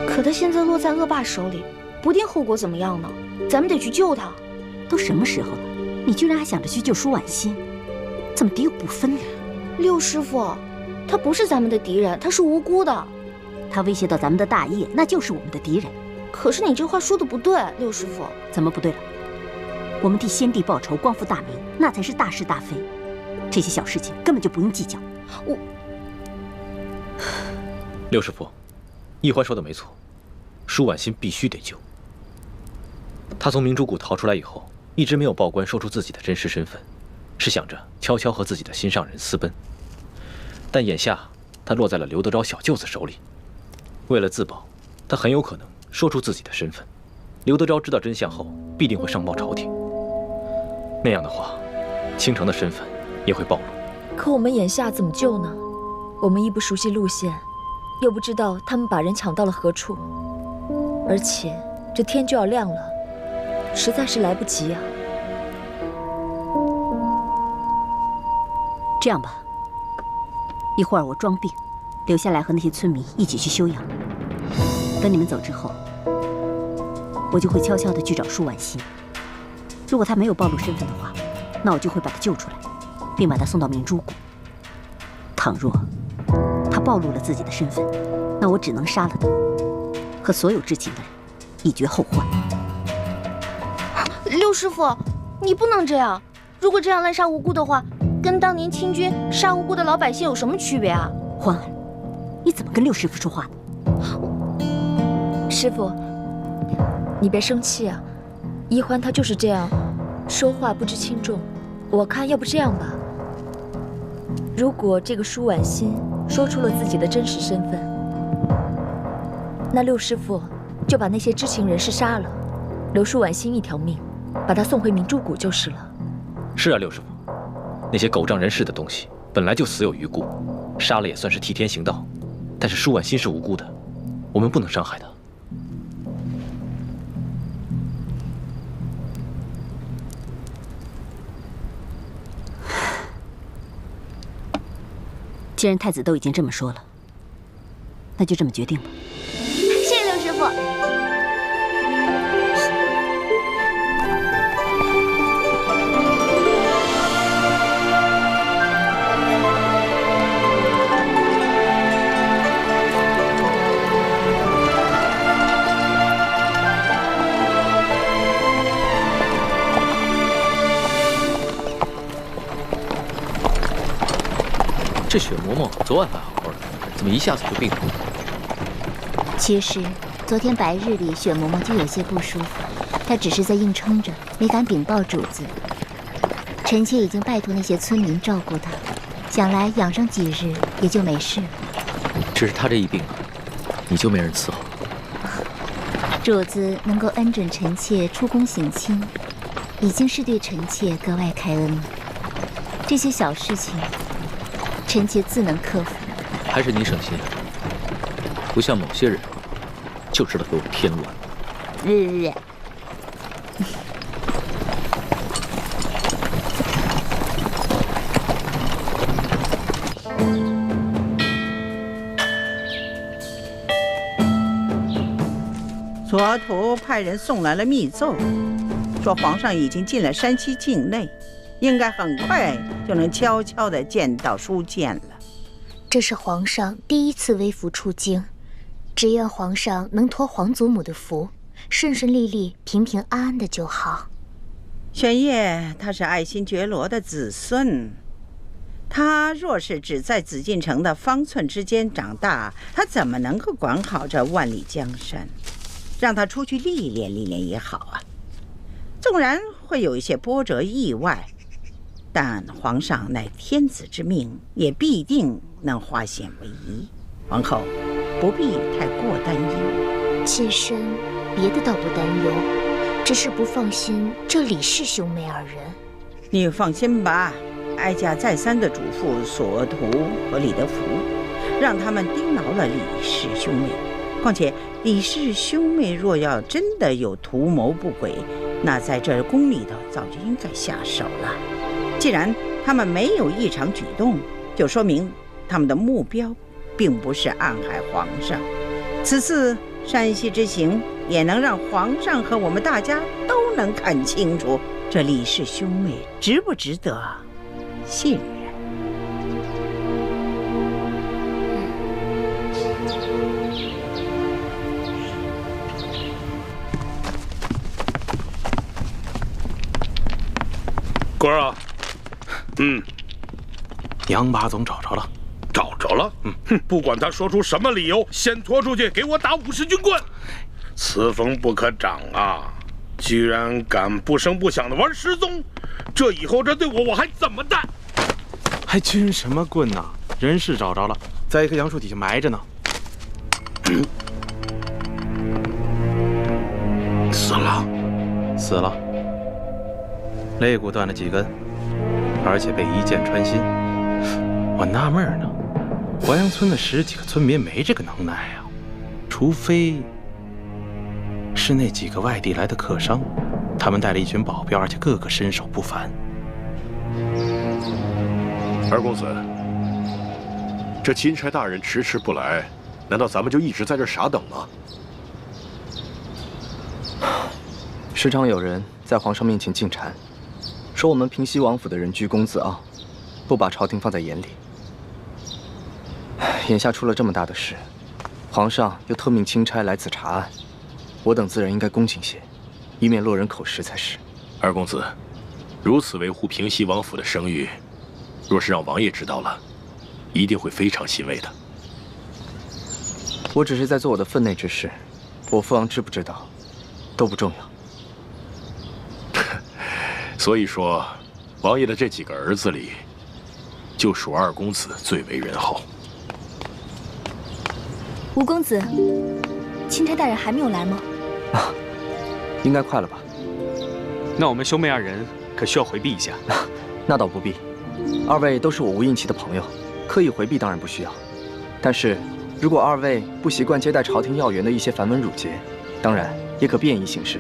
可他现在落在恶霸手里，不定后果怎么样呢？咱们得去救他。都什么时候了，你居然还想着去救舒婉心，怎么敌友不分呢？六师傅，他不是咱们的敌人，他是无辜的。他威胁到咱们的大业，那就是我们的敌人。可是你这话说的不对，六师傅。怎么不对了？我们替先帝报仇，光复大明，那才是大是大非。这些小事情根本就不用计较。六师傅，奕欢说的没错，舒婉心必须得救。他从明珠谷逃出来以后，一直没有报官说出自己的真实身份，是想着悄悄和自己的心上人私奔。但眼下他落在了刘德昭小舅子手里，为了自保，他很有可能说出自己的身份。刘德昭知道真相后，必定会上报朝廷。那样的话，倾城的身份也会暴露。可我们眼下怎么救呢？我们一不熟悉路线，又不知道他们把人抢到了何处，而且这天就要亮了，实在是来不及啊。这样吧，一会儿我装病，留下来和那些村民一起去休养。等你们走之后，我就会悄悄地去找舒婉心。如果他没有暴露身份的话，那我就会把他救出来，并把他送到明珠谷。倘若他暴露了自己的身份，那我只能杀了他，和所有知情的人一绝后患。六师傅，你不能这样。如果这样滥杀无辜的话，跟当年清军杀无辜的老百姓有什么区别啊？欢儿，你怎么跟六师傅说话呢？师傅，你别生气啊。奕欢他就是这样，说话不知轻重。我看要不这样吧，如果这个舒婉心说出了自己的真实身份，那六师傅就把那些知情人士杀了，留舒婉心一条命，把她送回明珠谷就是了。是啊，六师傅，那些狗仗人势的东西本来就死有余辜，杀了也算是替天行道。但是舒婉心是无辜的，我们不能伤害她。既然太子都已经这么说了，那就这么决定吧。谢谢六师傅。这雪嬷嬷昨晚还好好的，怎么一下子就病了？其实昨天白日里，雪嬷嬷就有些不舒服，她只是在硬撑着，没敢禀报主子。臣妾已经拜托那些村民照顾她，想来养上几日也就没事了。只是她这一病，你就没人伺候。主子能够恩准臣妾出宫省亲，已经是对臣妾格外开恩了。这些小事情，臣妾自能克服。还是你省心，不像某些人，就知道给我添乱。左徒派人送来了密奏，说皇上已经进了山西境内，应该很快就能悄悄地见到书剑了。这是皇上第一次微服出京，只愿皇上能托皇祖母的福，顺顺利利、平平安安的就好。玄烨他是爱新觉罗的子孙，他若是只在紫禁城的方寸之间长大，他怎么能够管好这万里江山？让他出去历练历练也好啊。纵然会有一些波折意外，但皇上乃天子之命，也必定能化险为夷。皇后不必太过担忧。妾身别的倒不担忧，只是不放心这李氏兄妹二人。你放心吧，哀家再三的嘱咐索图和李德福，让他们盯牢了李氏兄妹。况且李氏兄妹若要真的有图谋不轨，那在这宫里头早就应该下手了。既然他们没有异常举动，就说明他们的目标并不是暗害皇上。此次山西之行也能让皇上和我们大家都能看清楚，这李氏兄妹值不值得信任。官儿啊，杨八总找着了，找着了。不管他说出什么理由，先拖出去给我打50军棍。此风不可长啊！居然敢不声不响的玩失踪，这以后这对我还怎么办？还军什么棍呐？人是找着了，在一棵杨树底下埋着呢。死了，死了。肋骨断了几根，而且被一箭穿心。我纳闷呢，淮阳村的10几个村民没这个能耐啊，除非是那几个外地来的客商，他们带了一群保镖，而且个个身手不凡。二公子，这钦差大人迟迟不来，难道咱们就一直在这傻等吗？时常有人在皇上面前进谗，说我们平西王府的人居功自傲，不把朝廷放在眼里。眼下出了这么大的事，皇上又特命钦差来此查案，我等自然应该恭敬些，以免落人口实才是。二公子，如此维护平西王府的声誉，若是让王爷知道了，一定会非常欣慰的。我只是在做我的分内之事，我父王知不知道，都不重要。所以说，王爷的这几个儿子里，就属二公子最为仁厚。吴公子，钦差大人还没有来吗？应该快了吧？那我们兄妹二人可需要回避一下。那倒不必，二位都是我吴应奇的朋友，刻意回避当然不需要。但是，如果二位不习惯接待朝廷要员的一些繁文缛节，当然也可便宜行事。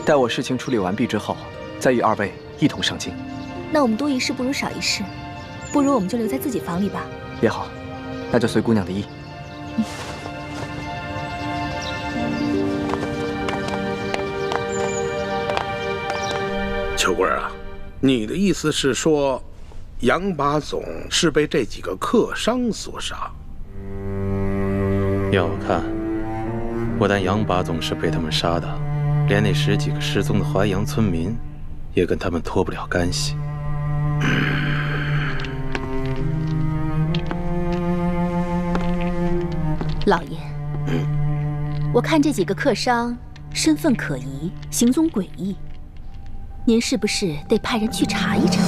待我事情处理完毕之后，再与二位一同上京。那我们多一事不如少一事，不如我们就留在自己房里吧。也好，那就随姑娘的意。秋贵啊，你的意思是说，杨把总是被这几个客商所杀？要我看，不但杨把总是被他们杀的，连那10几个失踪的淮阳村民，也跟他们脱不了干系。老爷，我看这几个客商身份可疑，行踪诡异，您是不是得派人去查一查？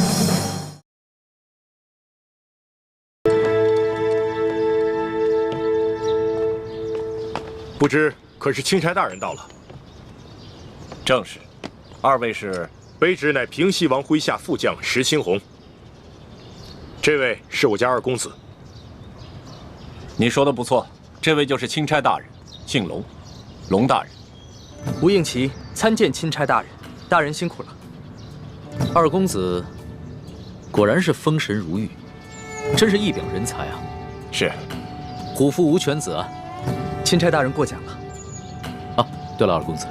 不知可是钦差大人到了？正是。二位是？卑职乃平西王麾下副将石青红。这位是我家二公子。你说的不错，这位就是钦差大人，姓龙，龙大人。吴应奇参见钦差大人，大人辛苦了。二公子果然是风神如玉，真是一表人才啊！是，虎父无犬子啊！钦差大人过奖了。啊，对了，二公子，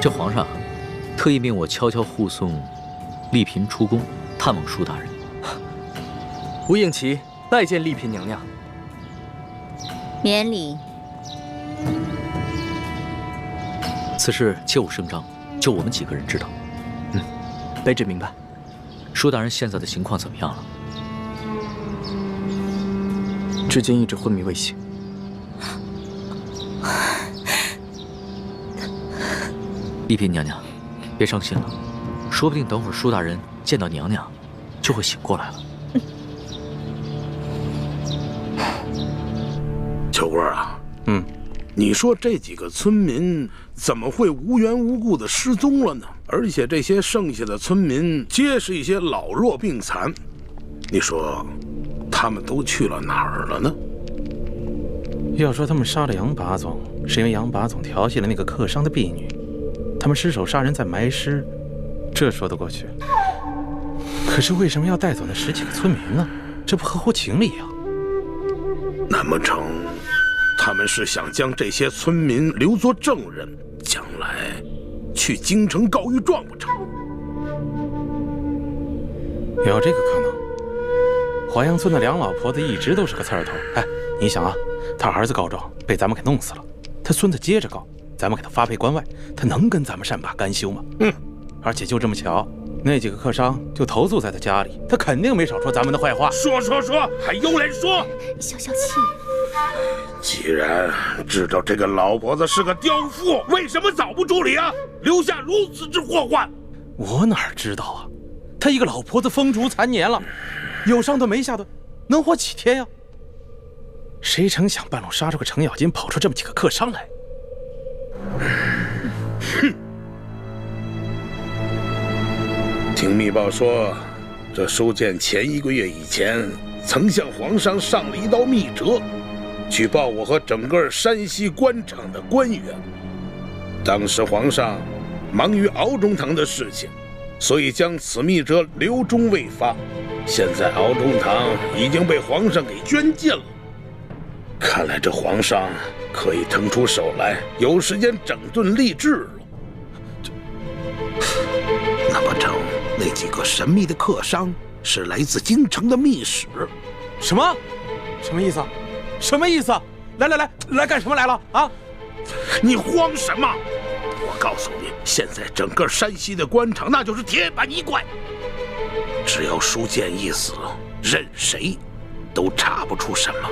这皇上特意命我悄悄护送丽嫔出宫探望舒大人。吴应奇拜见丽嫔娘娘。免礼。此事切勿声张，就我们几个人知道。卑职明白。舒大人现在的情况怎么样了？至今一直昏迷未醒。丽嫔娘娘，别伤心了，说不定等会儿舒大人见到娘娘，就会醒过来了。秋官啊，你说这几个村民怎么会无缘无故的失踪了呢？而且这些剩下的村民皆是一些老弱病残，你说他们都去了哪儿了呢？要说他们杀了杨把总，是因为杨把总调戏了那个客商的婢女，他们失手杀人再埋尸，这说得过去。可是为什么要带走那10几个村民呢？这不合乎情理啊！难不成他们是想将这些村民留作证人，将来去京城告御状不成？有这个可能。华阳村的梁老婆子一直都是个刺儿头。哎，你想啊，他儿子告状被咱们给弄死了，他孙子接着告，咱们给他发配关外，他能跟咱们善罢甘休吗？而且就这么巧，那几个客商就投宿在他家里，他肯定没少说咱们的坏话。说，还有脸说？消消气。既然知道这个老婆子是个刁妇，为什么早不处理啊？留下如此之祸患。我哪知道啊？他一个老婆子风烛残年了，有上顿没下顿，能活几天呀？谁成想半路杀出个程咬金，跑出这么几个客商来。听密报说，这收件前1个月以前，曾向皇上上了一道密折，举报我和整个山西官场的官员。当时皇上忙于敖中堂的事情，所以将此密折留中未发。现在敖中堂已经被皇上给捐尽了，看来这皇上可以腾出手来，有时间整顿吏治了。难不成那几个神秘的客商是来自京城的密使？什么？什么意思？什么意思？来干什么来了啊？你慌什么？我告诉你，现在整个山西的官场那就是铁板一块，只要舒建一死，任谁都查不出什么。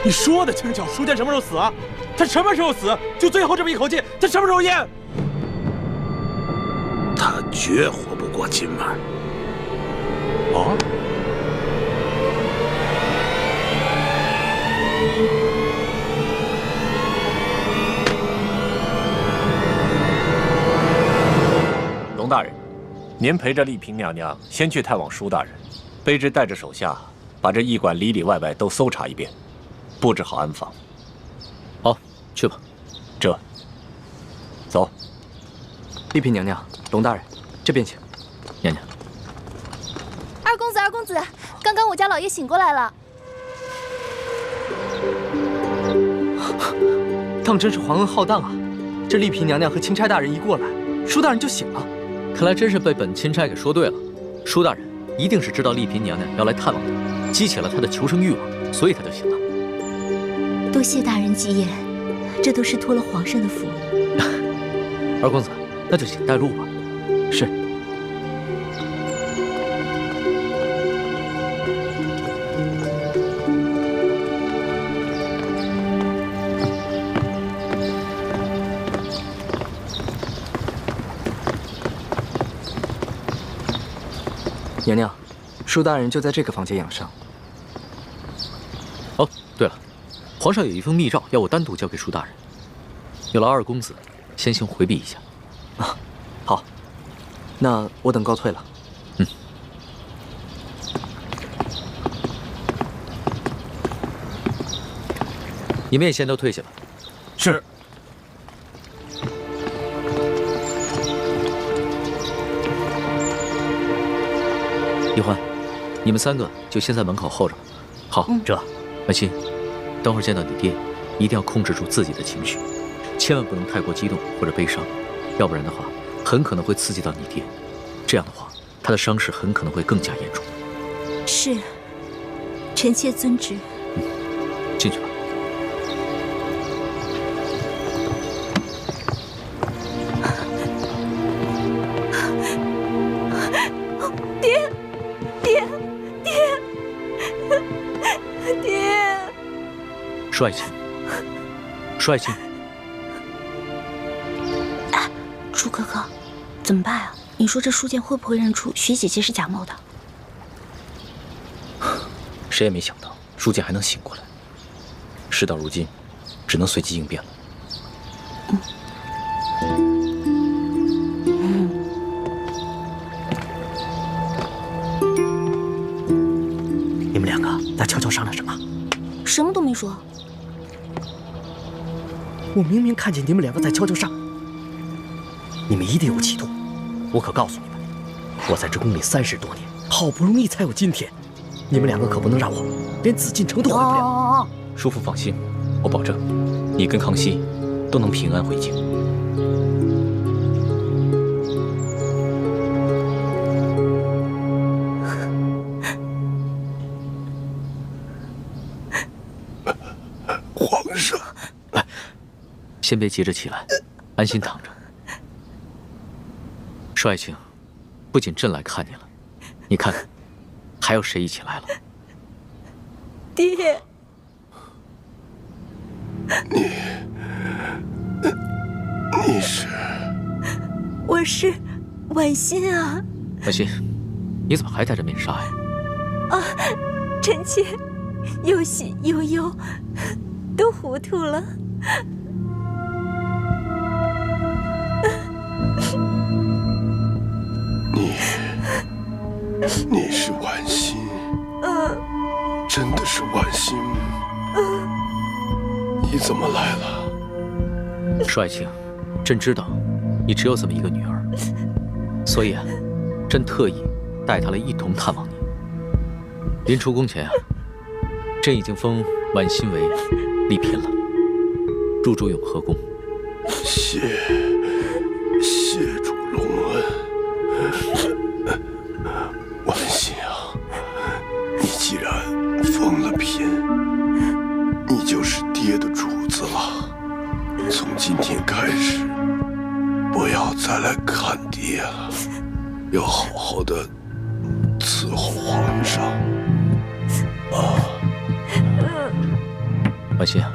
你说的轻巧，舒建什么时候死啊？他什么时候死？就最后这么一口气，他什么时候咽？他绝活不过今晚。哦。龙大人，您陪着丽嫔娘娘先去探望舒大人，卑职带着手下把这驿馆里里外外都搜查一遍，布置好安防。好，去吧。这，走。丽嫔娘娘，龙大人，这边请。娘娘。二公子，刚刚我家老爷醒过来了。他们真是皇恩浩荡啊！这丽嫔娘娘和钦差大人一过来，舒大人就醒了。看来真是被本钦差给说对了，舒大人一定是知道丽嫔娘娘要来探望他，激起了他的求生欲望，所以他就醒了。多谢大人吉言，这都是托了皇上的福。二公子，那就请带路吧。是。娘娘，舒大人就在这个房间养伤。哦，对了，皇上有一封密诏要我单独交给舒大人，有劳二公子先行回避一下。啊，好，那我等告退了。你们也先都退下吧。是。一欢，你们3个就先在门口候着吧。好，这婉欣，等会儿见到你爹，一定要控制住自己的情绪，千万不能太过激动或者悲伤，要不然的话，很可能会刺激到你爹。这样的话，他的伤势很可能会更加严重。是，臣妾遵旨。进去吧。爹，爹，爹，爹！帅气，帅气。朱哥哥，怎么办啊？你说这书剑会不会认出徐姐姐是贾某的？谁也没想到书剑还能醒过来。事到如今，只能随机应变了。你们两个在悄悄商量什么？什么都没说。我明明看见你们两个在悄悄商。你们一定有企图，我可告诉你们，我在这宫里30多年，好不容易才有今天，你们两个可不能让我连紫禁城都回不了。叔父放心，我保证，你跟康熙都能平安回京。皇上，先别急着起来，安心躺着。帅庆，不仅朕来看你了，你看，还有谁一起来了？爹，你是？我是婉心啊。婉心，你怎么还戴着面纱呀？啊，臣妾有喜有忧，都糊涂了。你是婉心？真的是婉心？你怎么来了？帅庆，朕知道你只有这么一个女儿，所以啊，朕特意带她来一同探望你。临出宫前啊，朕已经封婉心为丽嫔了，入主永和宫。谢主隆恩。婉心啊，你既然封了嫔，你就是爹的主子了。从今天开始，不要再来看爹了，要好好的伺候皇上。婉心啊，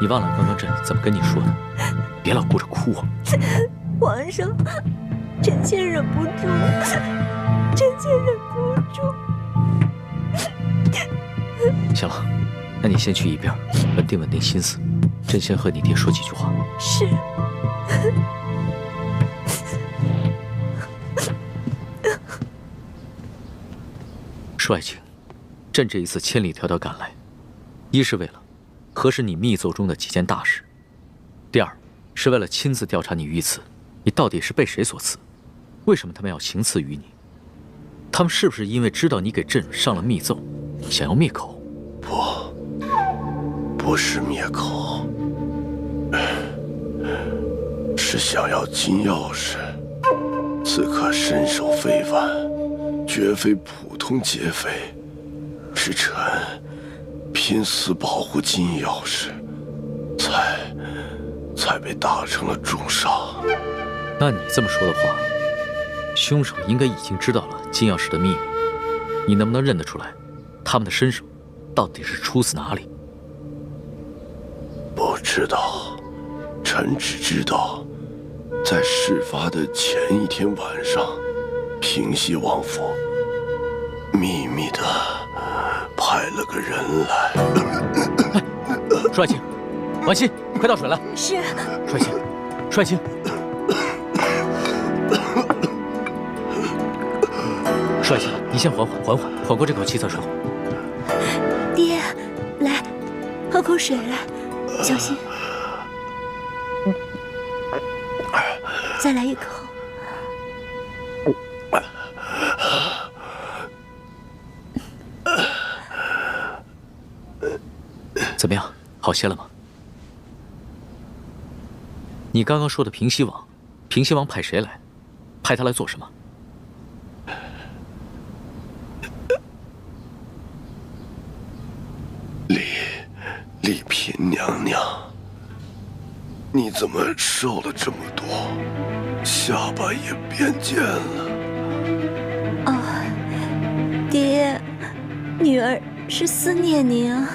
你忘了刚刚朕怎么跟你说的？别老顾着哭啊！皇上，臣妾忍不住，臣妾忍不住。行了，那你先去一边，稳定稳定心思。朕先和你爹说几句话。是。帅庆，朕这一次千里迢迢赶来，一是为了核实你密奏中的几件大事，第二是为了亲自调查你御赐，你到底是被谁所赐？为什么他们要行刺于你？他们是不是因为知道你给朕上了密奏，想要灭口？不是灭口，是想要金钥匙。此刻身手非凡，绝非普通劫匪，是臣拼死保护金钥匙，才被打成了重伤。那你这么说的话，凶手应该已经知道了金钥匙的秘密。你能不能认得出来，他们的身手到底是出自哪里？不知道，臣只知道，在事发的前一天晚上，平西王府秘密的派了个人来。帅庆，婉心，快倒水来。是。帅庆，帅庆。帅庆，你先缓过这口气再说。爹，来，喝口水来，小心。再来一口。怎么样，好些了吗？你刚刚说的平西王，平西王派谁来？派他来做什么？丽嫔娘娘，你怎么瘦了这么多，下巴也变尖了？啊，爹，女儿是思念您啊。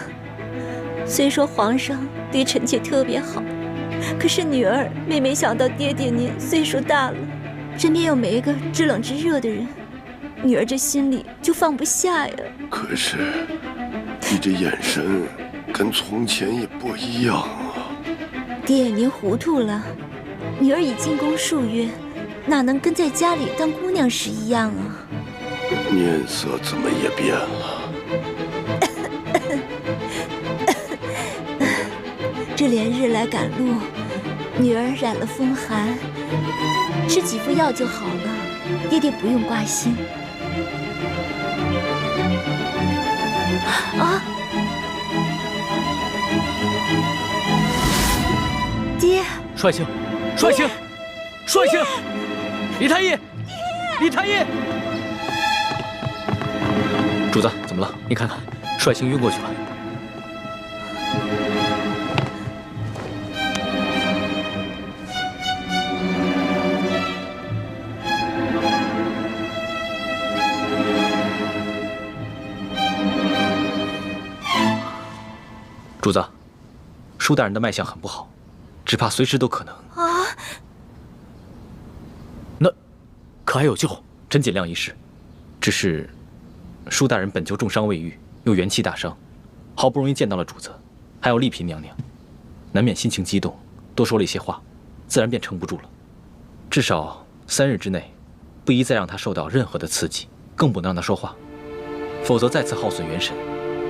虽说皇上对臣妾特别好，可是女儿没想到爹爹您岁数大了，身边又没个知冷知热的人，女儿这心里就放不下呀。可是你这眼神跟从前也不一样啊。爹，您糊涂了，女儿已进宫数月，哪能跟在家里当姑娘时一样啊？面色怎么也变了？这连日来赶路，女儿染了风寒，吃几副药就好了，爹爹不用挂心。啊！爹！帅卿，帅卿，帅卿！李太医，李太医！主子，怎么了？你看看，帅卿晕过去了。主子，舒大人的脉象很不好，只怕随时都可能。啊！那可还有救？真尽量一试。只是舒大人本就重伤未愈，又元气大伤，好不容易见到了主子，还有丽嫔娘娘，难免心情激动，多说了一些话，自然便撑不住了。至少3日之内，不宜再让他受到任何的刺激，更不能让他说话，否则再次耗损元神，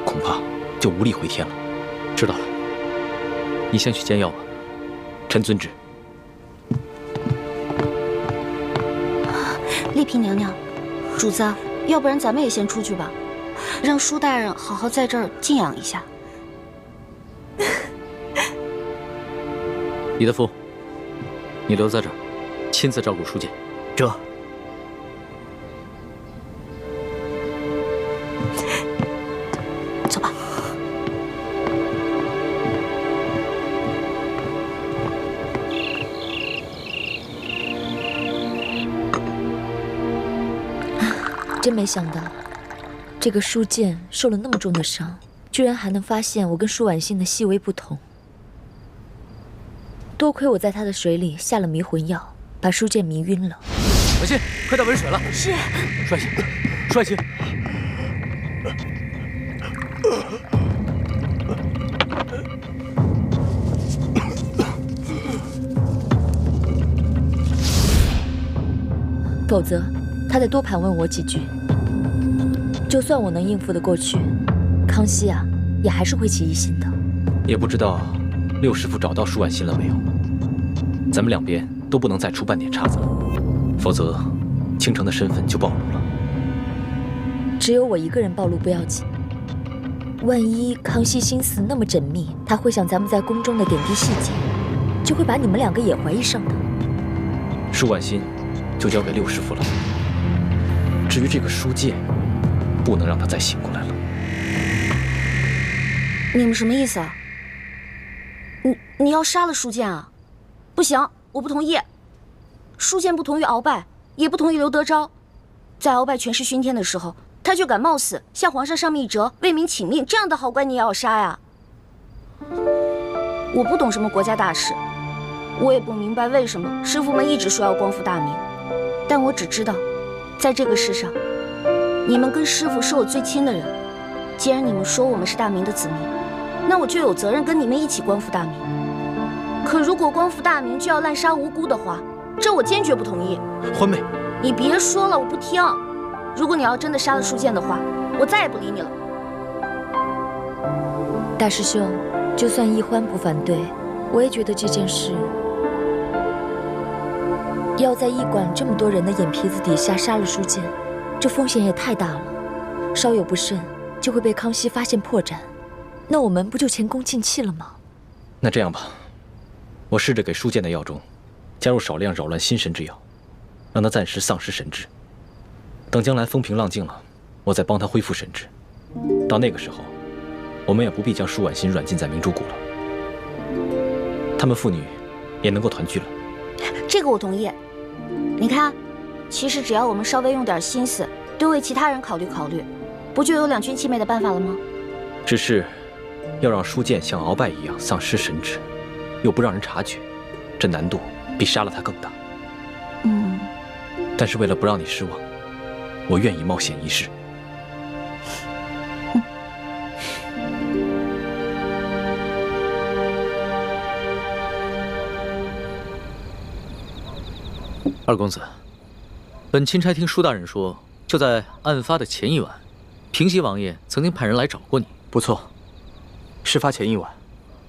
恐怕就无力回天了。知道了，你先去煎药吧。臣遵旨。丽嫔娘娘，主子，要不然咱们也先出去吧，让舒大人好好在这儿静养一下。李德福，你留在这儿，亲自照顾舒剑。这。走吧。真没想到，这个舒剑受了那么重的伤，居然还能发现我跟舒婉欣的细微不同。多亏我在他的水里下了迷魂药，把舒剑迷晕了。婉欣，快到温水了。是。帅卿，帅卿。否则，他再多盘问我几句，就算我能应付得过去，康熙啊，也还是会起疑心的。也不知道六师傅找到舒婉欣了没有？咱们两边都不能再出半点岔子了，否则倾城的身份就暴露了。只有我一个人暴露不要紧，万一康熙心思那么缜密，他会想咱们在宫中的点滴细节，就会把你们2个也怀疑上的。舒婉欣就交给六师傅了。至于这个舒剑，不能让他再醒过来了。你们什么意思啊？你要杀了舒剑啊？不行，我不同意。舒剑不同于鳌拜，也不同于刘德昭，在鳌拜权势熏天的时候，他就敢冒死向皇上上密折，为民请命，这样的好官你也要杀呀？我不懂什么国家大事，我也不明白为什么师傅们一直说要光复大明，但我只知道，在这个世上，你们跟师傅是我最亲的人。既然你们说我们是大明的子民，那我就有责任跟你们一起光复大明。可如果光复大明就要滥杀无辜的话，这我坚决不同意。欢妹，你别说了，我不听。如果你要真的杀了舒剑的话，我再也不理你了。大师兄，就算易欢不反对，我也觉得这件事要在驿馆这么多人的眼皮子底下杀了舒剑，这风险也太大了，稍有不慎就会被康熙发现破绽，那我们不就前功尽弃了吗？那这样吧，我试着给舒剑的药中加入少量扰乱心神之药，让他暂时丧失神智。等将来风平浪静了，我再帮他恢复神智。到那个时候，我们也不必将舒婉心软禁在明珠谷了，他们父女也能够团聚了。这个我同意。你看，其实只要我们稍微用点心思，多为其他人考虑考虑，不就有两全其美的办法了吗？只是要让舒剑像鳌拜一样丧失神智，又不让人察觉，这难度比杀了他更大。但是为了不让你失望，我愿意冒险一试。二公子，本钦差听舒大人说，就在案发的前一晚，平西王爷曾经派人来找过你。不错，事发前一晚，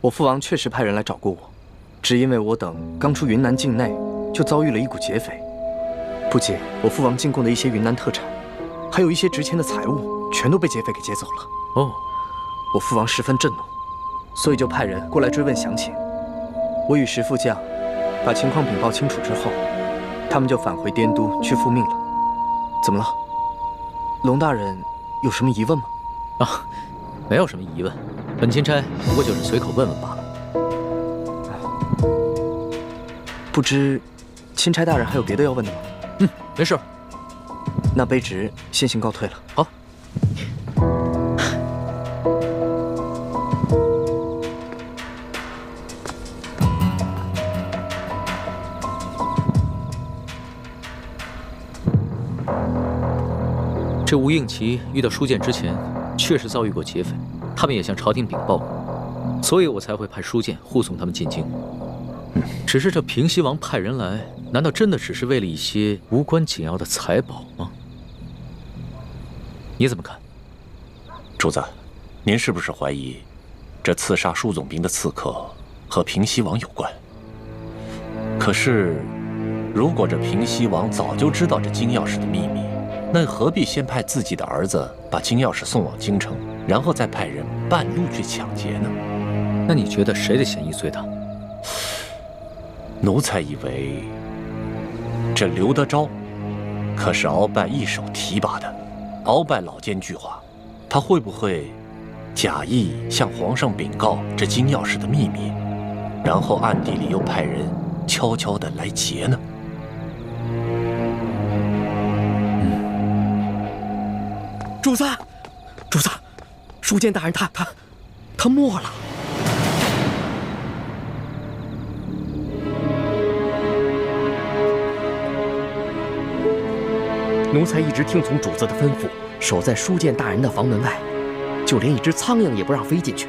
我父王确实派人来找过我，只因为我等刚出云南境内，就遭遇了一股劫匪，不仅我父王进贡的一些云南特产，还有一些值钱的财物，全都被劫匪给劫走了。哦，我父王十分震怒，所以就派人过来追问详情。我与石副将把情况禀报清楚之后，他们就返回滇都去复命了。怎么了？龙大人有什么疑问吗？啊，没有什么疑问，本钦差不过就是随口问问罢了。不知钦差大人还有别的要问的吗？没事。那卑职先行告退了。好。这吴应奇遇到舒剑之前，确实遭遇过劫匪，他们也向朝廷禀报过，所以我才会派舒剑护送他们进京。只是这平西王派人来，难道真的只是为了一些无关紧要的财宝吗？你怎么看？主子，您是不是怀疑这刺杀舒总兵的刺客和平西王有关？可是，如果这平西王早就知道这金钥匙的秘密，那何必先派自己的儿子把金钥匙送往京城，然后再派人半路去抢劫呢？那你觉得谁的嫌疑最大？奴才以为，这刘德昭可是鳌拜一手提拔的，鳌拜老奸巨猾，他会不会假意向皇上禀告这金钥匙的秘密，然后暗地里又派人悄悄地来劫呢？主子，主子，舒剑大人他没了。奴才一直听从主子的吩咐，守在舒剑大人的房门外，就连一只苍蝇也不让飞进去。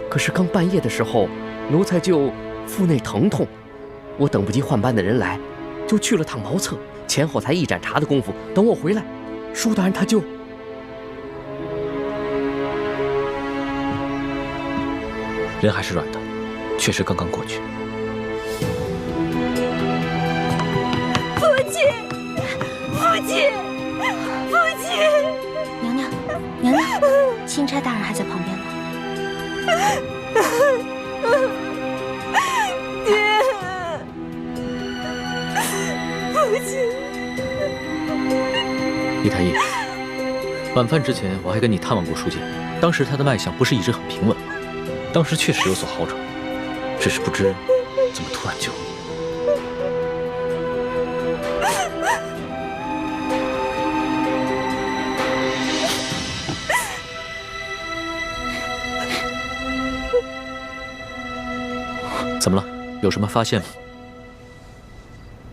可是刚半夜的时候，奴才就腹内疼痛，我等不及换班的人来，就去了趟茅厕，前后才一盏茶的功夫。等我回来，舒大人他就……人还是软的，确实刚刚过去。父亲，父亲，父亲！娘娘，娘娘，钦差大人还在旁边呢。爹，父亲。李太医，晚饭之前我还跟你探望过舒剑，当时他的脉象不是一直很平稳吗？当时确实有所好转，只是不知怎么突然就……怎么了？有什么发现吗？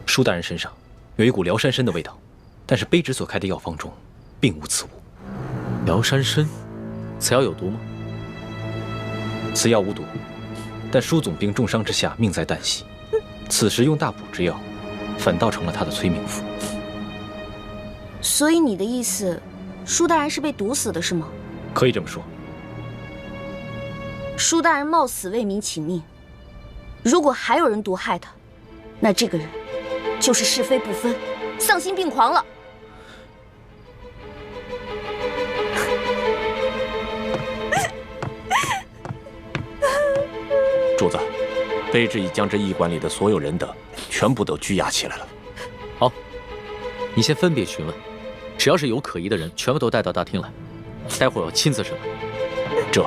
舒大人身上有一股辽山参的味道，但是卑职所开的药方中并无此物。辽山参，此药有毒吗？此药无毒，但舒总兵重伤之下命在旦夕，此时用大补之药，反倒成了他的催命符。所以你的意思，舒大人是被毒死的，是吗？可以这么说。舒大人冒死为民请命，如果还有人毒害他，那这个人就是是非不分、丧心病狂了。主子，卑职已将这驿馆里的所有人等全部都拘押起来了。好，你先分别询问，只要是有可疑的人，全部都带到大厅来。待会儿我亲自审问。这。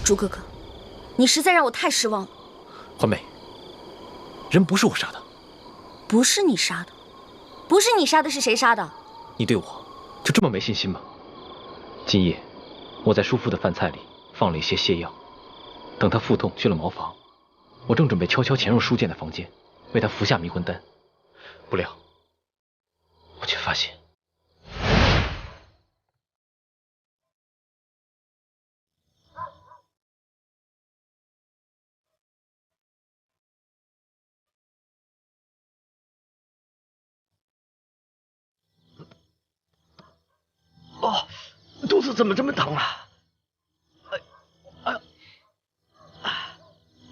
朱哥哥，你实在让我太失望了。欢梅，人不是我杀的。不是你杀的，不是你杀的，是谁杀的？你对我就这么没信心吗？今夜我在叔父的饭菜里放了一些泻药，等他腹痛去了茅房，我正准备悄悄潜入书剑的房间，为他服下迷魂丹，不料我却发现。哦，肚子怎么这么疼啊？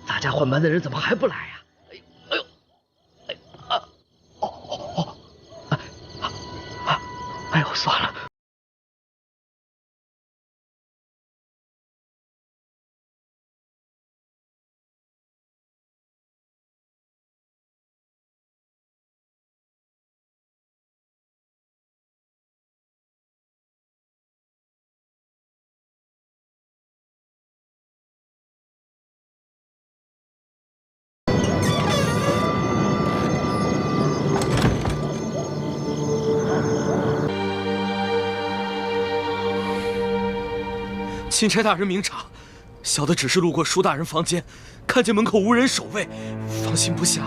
咱家换班的人怎么还不来呀？哎呦，算了。钦差大人明察，小的只是路过舒大人房间，看见门口无人守卫，放心不下，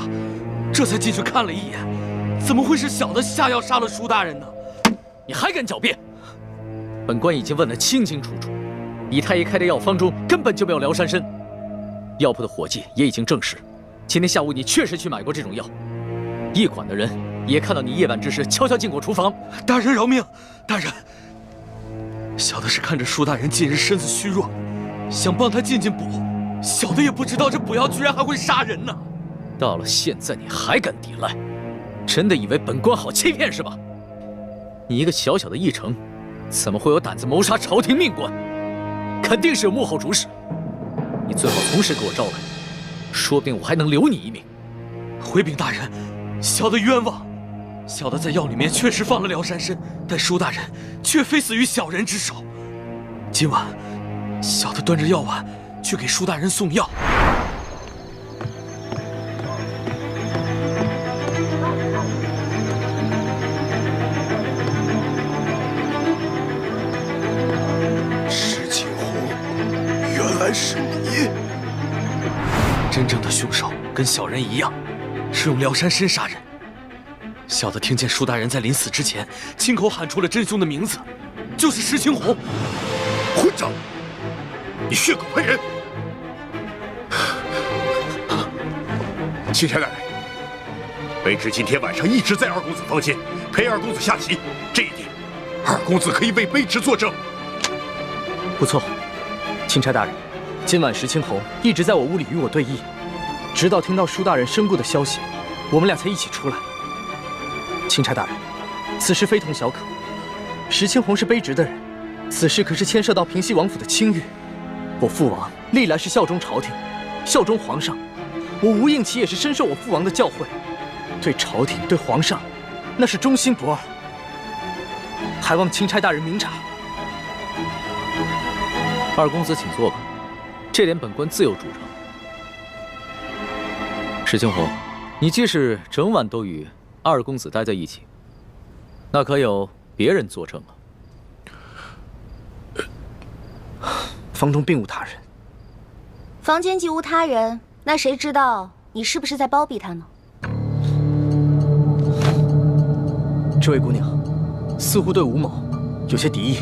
这才进去看了一眼。怎么会是小的下药杀了舒大人呢？你还敢狡辩？本官已经问得清清楚楚，李太医开的药方中根本就没有疗山参。药铺的伙计也已经证实，今天下午你确实去买过这种药。驿馆的人也看到你夜晚之时悄悄进过厨房。大人饶命！大人。小的是看着舒大人近日身子虚弱，想帮他进补，小的也不知道这补药居然还会杀人呢。到了现在你还敢抵赖，真的以为本官好欺骗是吧？你一个小小的驿丞，怎么会有胆子谋杀朝廷命官？肯定是有幕后主使。你最好从实给我招来，说不定我还能留你一命。回禀大人，小的冤枉。小的在药里面确实放了疗山参，但舒大人却非死于小人之手。今晚，小的端着药碗去给舒大人送药。石青红，原来是你！真正的凶手跟小人一样，是用疗山参杀人。小的听见舒大人在临死之前亲口喊出了真凶的名字，就是石青红。混账！你血口喷人！钦差大人，卑职今天晚上一直在二公子房间陪二公子下棋，这一点，二公子可以为卑职作证。不错，钦差大人，今晚石青红一直在我屋里与我对弈，直到听到舒大人身故的消息，我们俩才一起出来。钦差大人，此事非同小可。石青红是卑职的人，此事可是牵涉到平西王府的清誉。我父王历来是效忠朝廷，效忠皇上。我吴应奇也是深受我父王的教诲，对朝廷、对皇上，那是忠心不二。还望钦差大人明察。二公子请坐吧，这点本官自有主张。石青红，你既是整晚都与二公子待在一起，那可有别人作证啊？房中并无他人。房间既无他人，那谁知道你是不是在包庇他呢？这位姑娘，似乎对吴某有些敌意。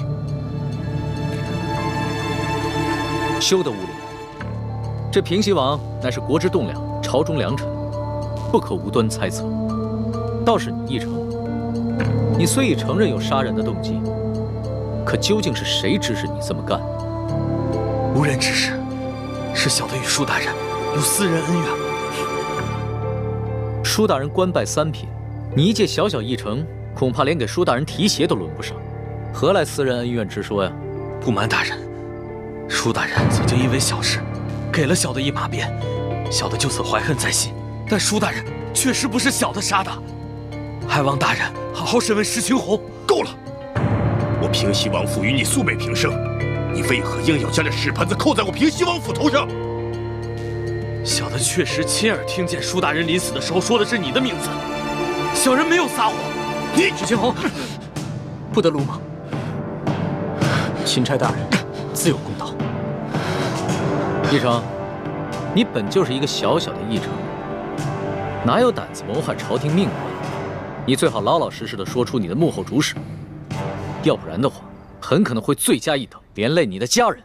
休得无礼！这平西王乃是国之栋梁，朝中良臣，不可无端猜测。倒是你驿丞，你虽已承认有杀人的动机，可究竟是谁指使你这么干？无人指使，是小的与舒大人有私人恩怨。舒大人官拜3品，你一介小小驿丞，恐怕连给舒大人提鞋都轮不上。何来私人恩怨直说呀？不瞒大人，舒大人曾经因为小事，给了小的一马鞭，小的就此怀恨在心。但舒大人确实不是小的杀的，还望大人好好审问石青红。够了！我平西王府与你素昧平生，你为何硬要将这屎盆子扣在我平西王府头上？小的确实亲耳听见舒大人临死的时候说的是你的名字，小人没有撒谎。你石青红，不得鲁莽。钦差大人自有公道。义成，你本就是一个小小的议程，哪有胆子谋害朝廷命官？你最好老老实实的说出你的幕后主使，要不然的话，很可能会罪加一等，连累你的家人。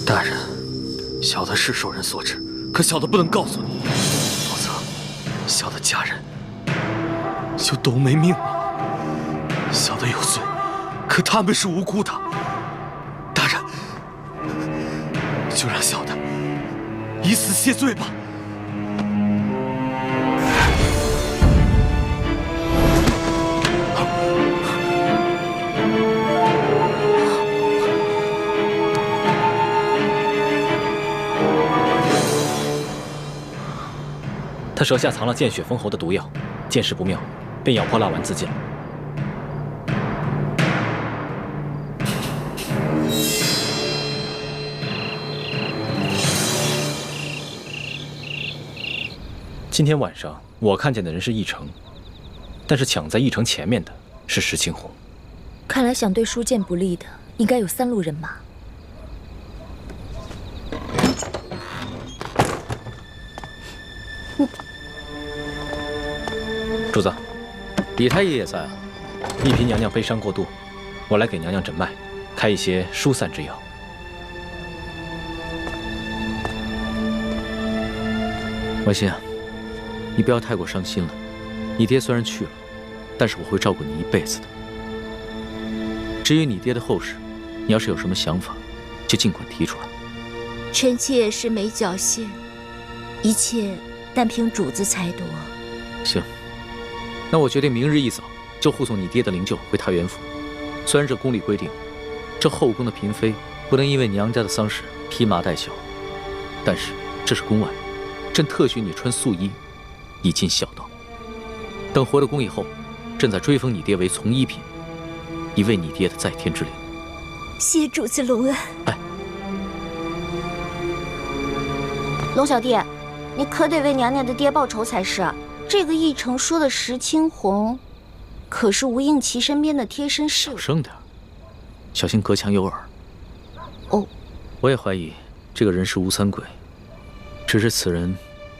大人，小的是受人所指，可小的不能告诉你，否则小的家人就都没命了。小的有罪，可他们是无辜的。大人，就让小的以死谢罪吧。他手下藏了见血封喉的毒药，见势不妙，便咬破蜡丸自尽了。今天晚上我看见的人是义成，但是抢在义成前面的是石青红。看来想对舒剑不利的，应该有3路人马。主子，李太医也在啊。一嫔娘娘悲伤过度，我来给娘娘诊脉，开一些疏散之药。婉心啊，你不要太过伤心了。你爹虽然去了，但是我会照顾你一辈子的。至于你爹的后事，你要是有什么想法，就尽管提出来。臣妾是没侥幸，一切但凭主子裁夺。行。那我决定明日一早就护送你爹的灵柩回太原府。虽然这宫里规定，这后宫的嫔妃不能因为娘家的丧事披麻戴孝，但是这是宫外，朕特许你穿素衣，以尽孝道。等回了宫以后，朕再追封你爹为从一品，以慰你爹的在天之灵。谢主子隆恩。哎，龙小弟，你可得为娘娘的爹报仇才是。这个义成说的石青红，可是吴应琪身边的贴身侍卫。小声点，小心隔墙有耳。哦，我也怀疑这个人是吴三桂，只是此人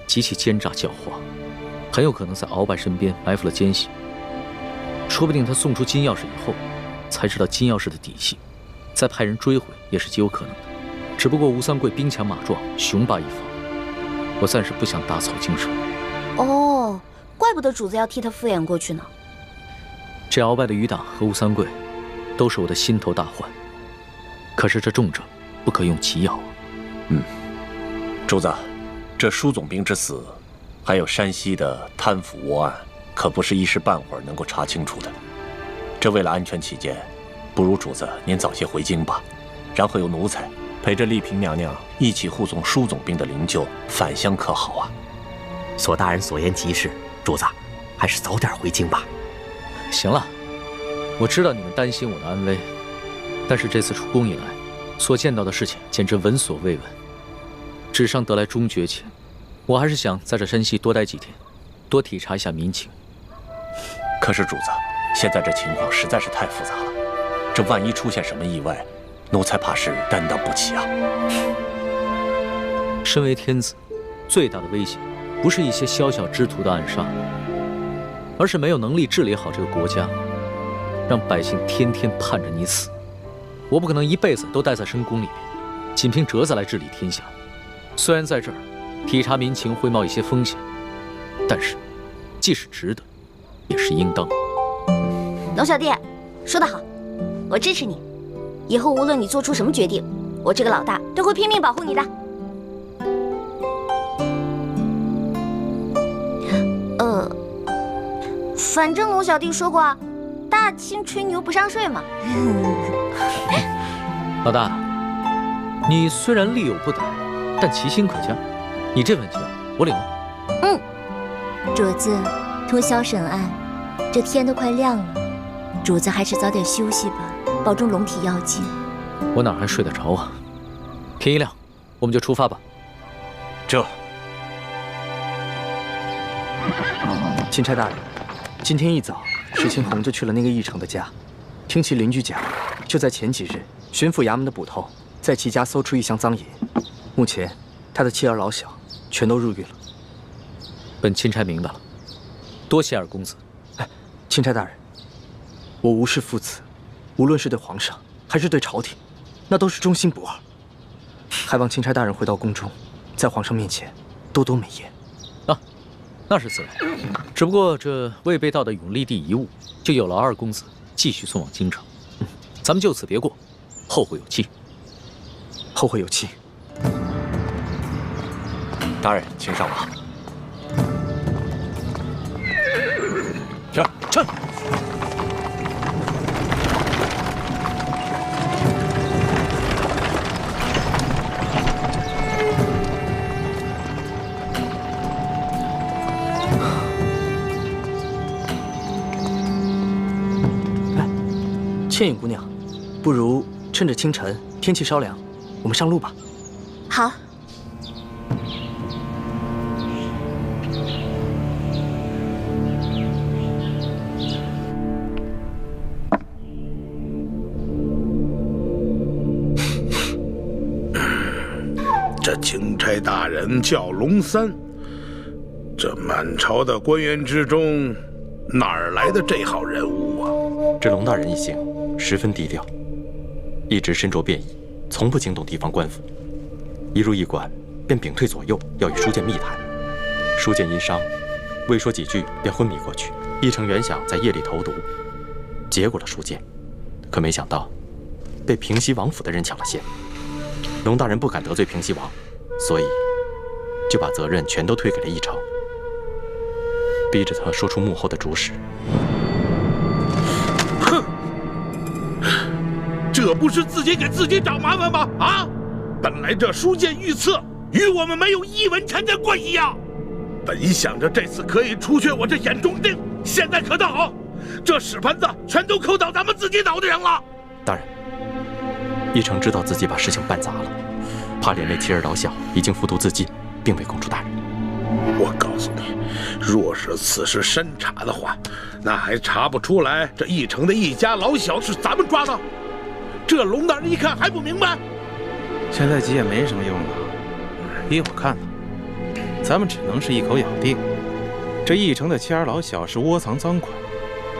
极其奸诈狡猾，很有可能在鳌拜身边埋伏了奸细。说不定他送出金钥匙以后，才知道金钥匙的底细，再派人追回也是极有可能的。只不过吴三桂兵强马壮，雄霸一方，我暂时不想打草惊蛇。哦，怪不得主子要替他敷衍过去呢。这鳌拜的余党和吴三桂，都是我的心头大患。可是这重症不可用奇药啊。主子，这舒总兵之死，还有山西的贪腐窝案，可不是一时半会儿能够查清楚的。这为了安全起见，不如主子您早些回京吧，然后由奴才陪着丽嫔娘娘一起护送舒总兵的灵柩返乡，可好啊？索大人所言极是，主子，还是早点回京吧。行了，我知道你们担心我的安危，但是这次出宫以来，所见到的事情简直闻所未闻。纸上得来终觉前，我还是想在这山西多待几天，多体察一下民情。可是主子，现在这情况实在是太复杂了，这万一出现什么意外，奴才怕是担当不起啊。身为天子，最大的威胁不是一些宵小之徒的暗杀，而是没有能力治理好这个国家，让百姓天天盼着你死。我不可能一辈子都待在深宫里面，仅凭折子来治理天下。虽然在这儿体察民情会冒一些风险，但是既是值得，也是应当。龙小弟，说得好，我支持你。以后无论你做出什么决定，我这个老大都会拼命保护你的。反正龙小弟说过，大清吹牛不上税嘛。老大，你虽然力有不逮，但其心可嘉。你这份情，我领了。主子，通宵审案，这天都快亮了，主子还是早点休息吧，保重龙体要紧。我哪还睡得着啊？天一亮，我们就出发吧。这，钦差大人，今天一早，石青红就去了那个义城的家，听其邻居讲，就在前几日，巡抚衙门的捕头在其家搜出一箱赃银，目前他的妻儿老小全都入狱了。本钦差明白了，多谢二公子。哎，钦差大人，我无视父子，无论是对皇上还是对朝廷，那都是忠心不二。还望钦差大人回到宫中，在皇上面前多多美言。那是自然，只不过这未被盗的永历帝遗物，就有劳二公子继续送往京城。咱们就此别过，后会有期。后会有期。大人，请上马。撤！倩影姑娘，不如趁着清晨天气稍凉，我们上路吧。好。这钦差大人叫龙三，这满朝的官员之中，哪儿来的这号人物啊？这龙大人一行十分低调，一直身着便衣，从不惊动地方官府。一入驿馆，便屏退左右，要与书剑密谈。书剑因伤，未说几句便昏迷过去。义成原想在夜里投毒，结果了书剑，可没想到被平西王府的人抢了先。龙大人不敢得罪平西王，所以就把责任全都推给了义成，逼着他说出幕后的主使。哼，这不是自己给自己找麻烦吗？啊！本来这书剑御册与我们没有一文钱的关系呀。本想着这次可以除却我这眼中钉，现在可倒好，这屎盆子全都扣到咱们自己脑袋上了。大人，义成知道自己把事情办砸了，怕连累妻儿老小，已经服毒自尽，并未供出大人。我告诉你，若是此事深查的话，那还查不出来这义城的一家老小是咱们抓的？这龙大人一看还不明白？现在急也没什么用了，依我看呢，咱们只能是一口咬定，这义城的妻儿老小是窝藏赃款，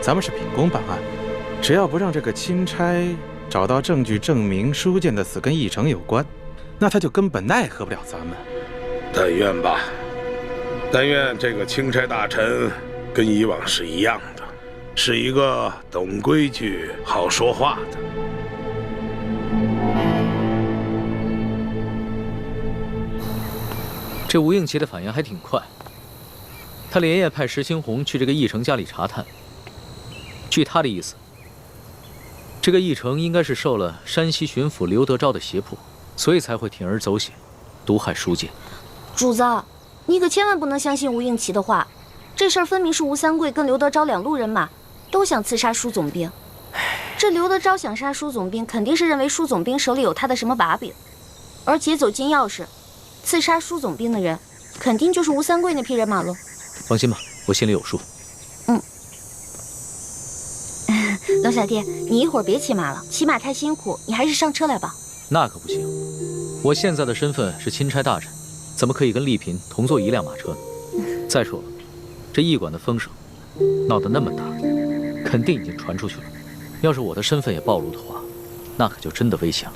咱们是秉公办案，只要不让这个钦差找到证据证明书剑的死跟义城有关，那他就根本奈何不了咱们。但愿吧，但愿这个钦差大臣跟以往是一样的，是一个懂规矩、好说话的。这吴应奇的反应还挺快，他连夜派石青红去这个义成家里查探。据他的意思，这个义成应该是受了山西巡抚刘德昭的胁迫，所以才会铤而走险，毒害书剑。主子，你可千万不能相信吴应奇的话，这事儿分明是吴三桂跟刘德昭两路人马都想刺杀舒总兵。这刘德昭想杀舒总兵，肯定是认为舒总兵手里有他的什么把柄，而劫走金钥匙刺杀舒总兵的人，肯定就是吴三桂那批人马喽。放心吧，我心里有数。龙小弟，你一会儿别骑马了，骑马太辛苦，你还是上车来吧。那可不行，我现在的身份是钦差大臣，怎么可以跟丽嫔同坐一辆马车呢？再说了，这驿馆的风声闹得那么大，肯定已经传出去了。要是我的身份也暴露的话，那可就真的危险了。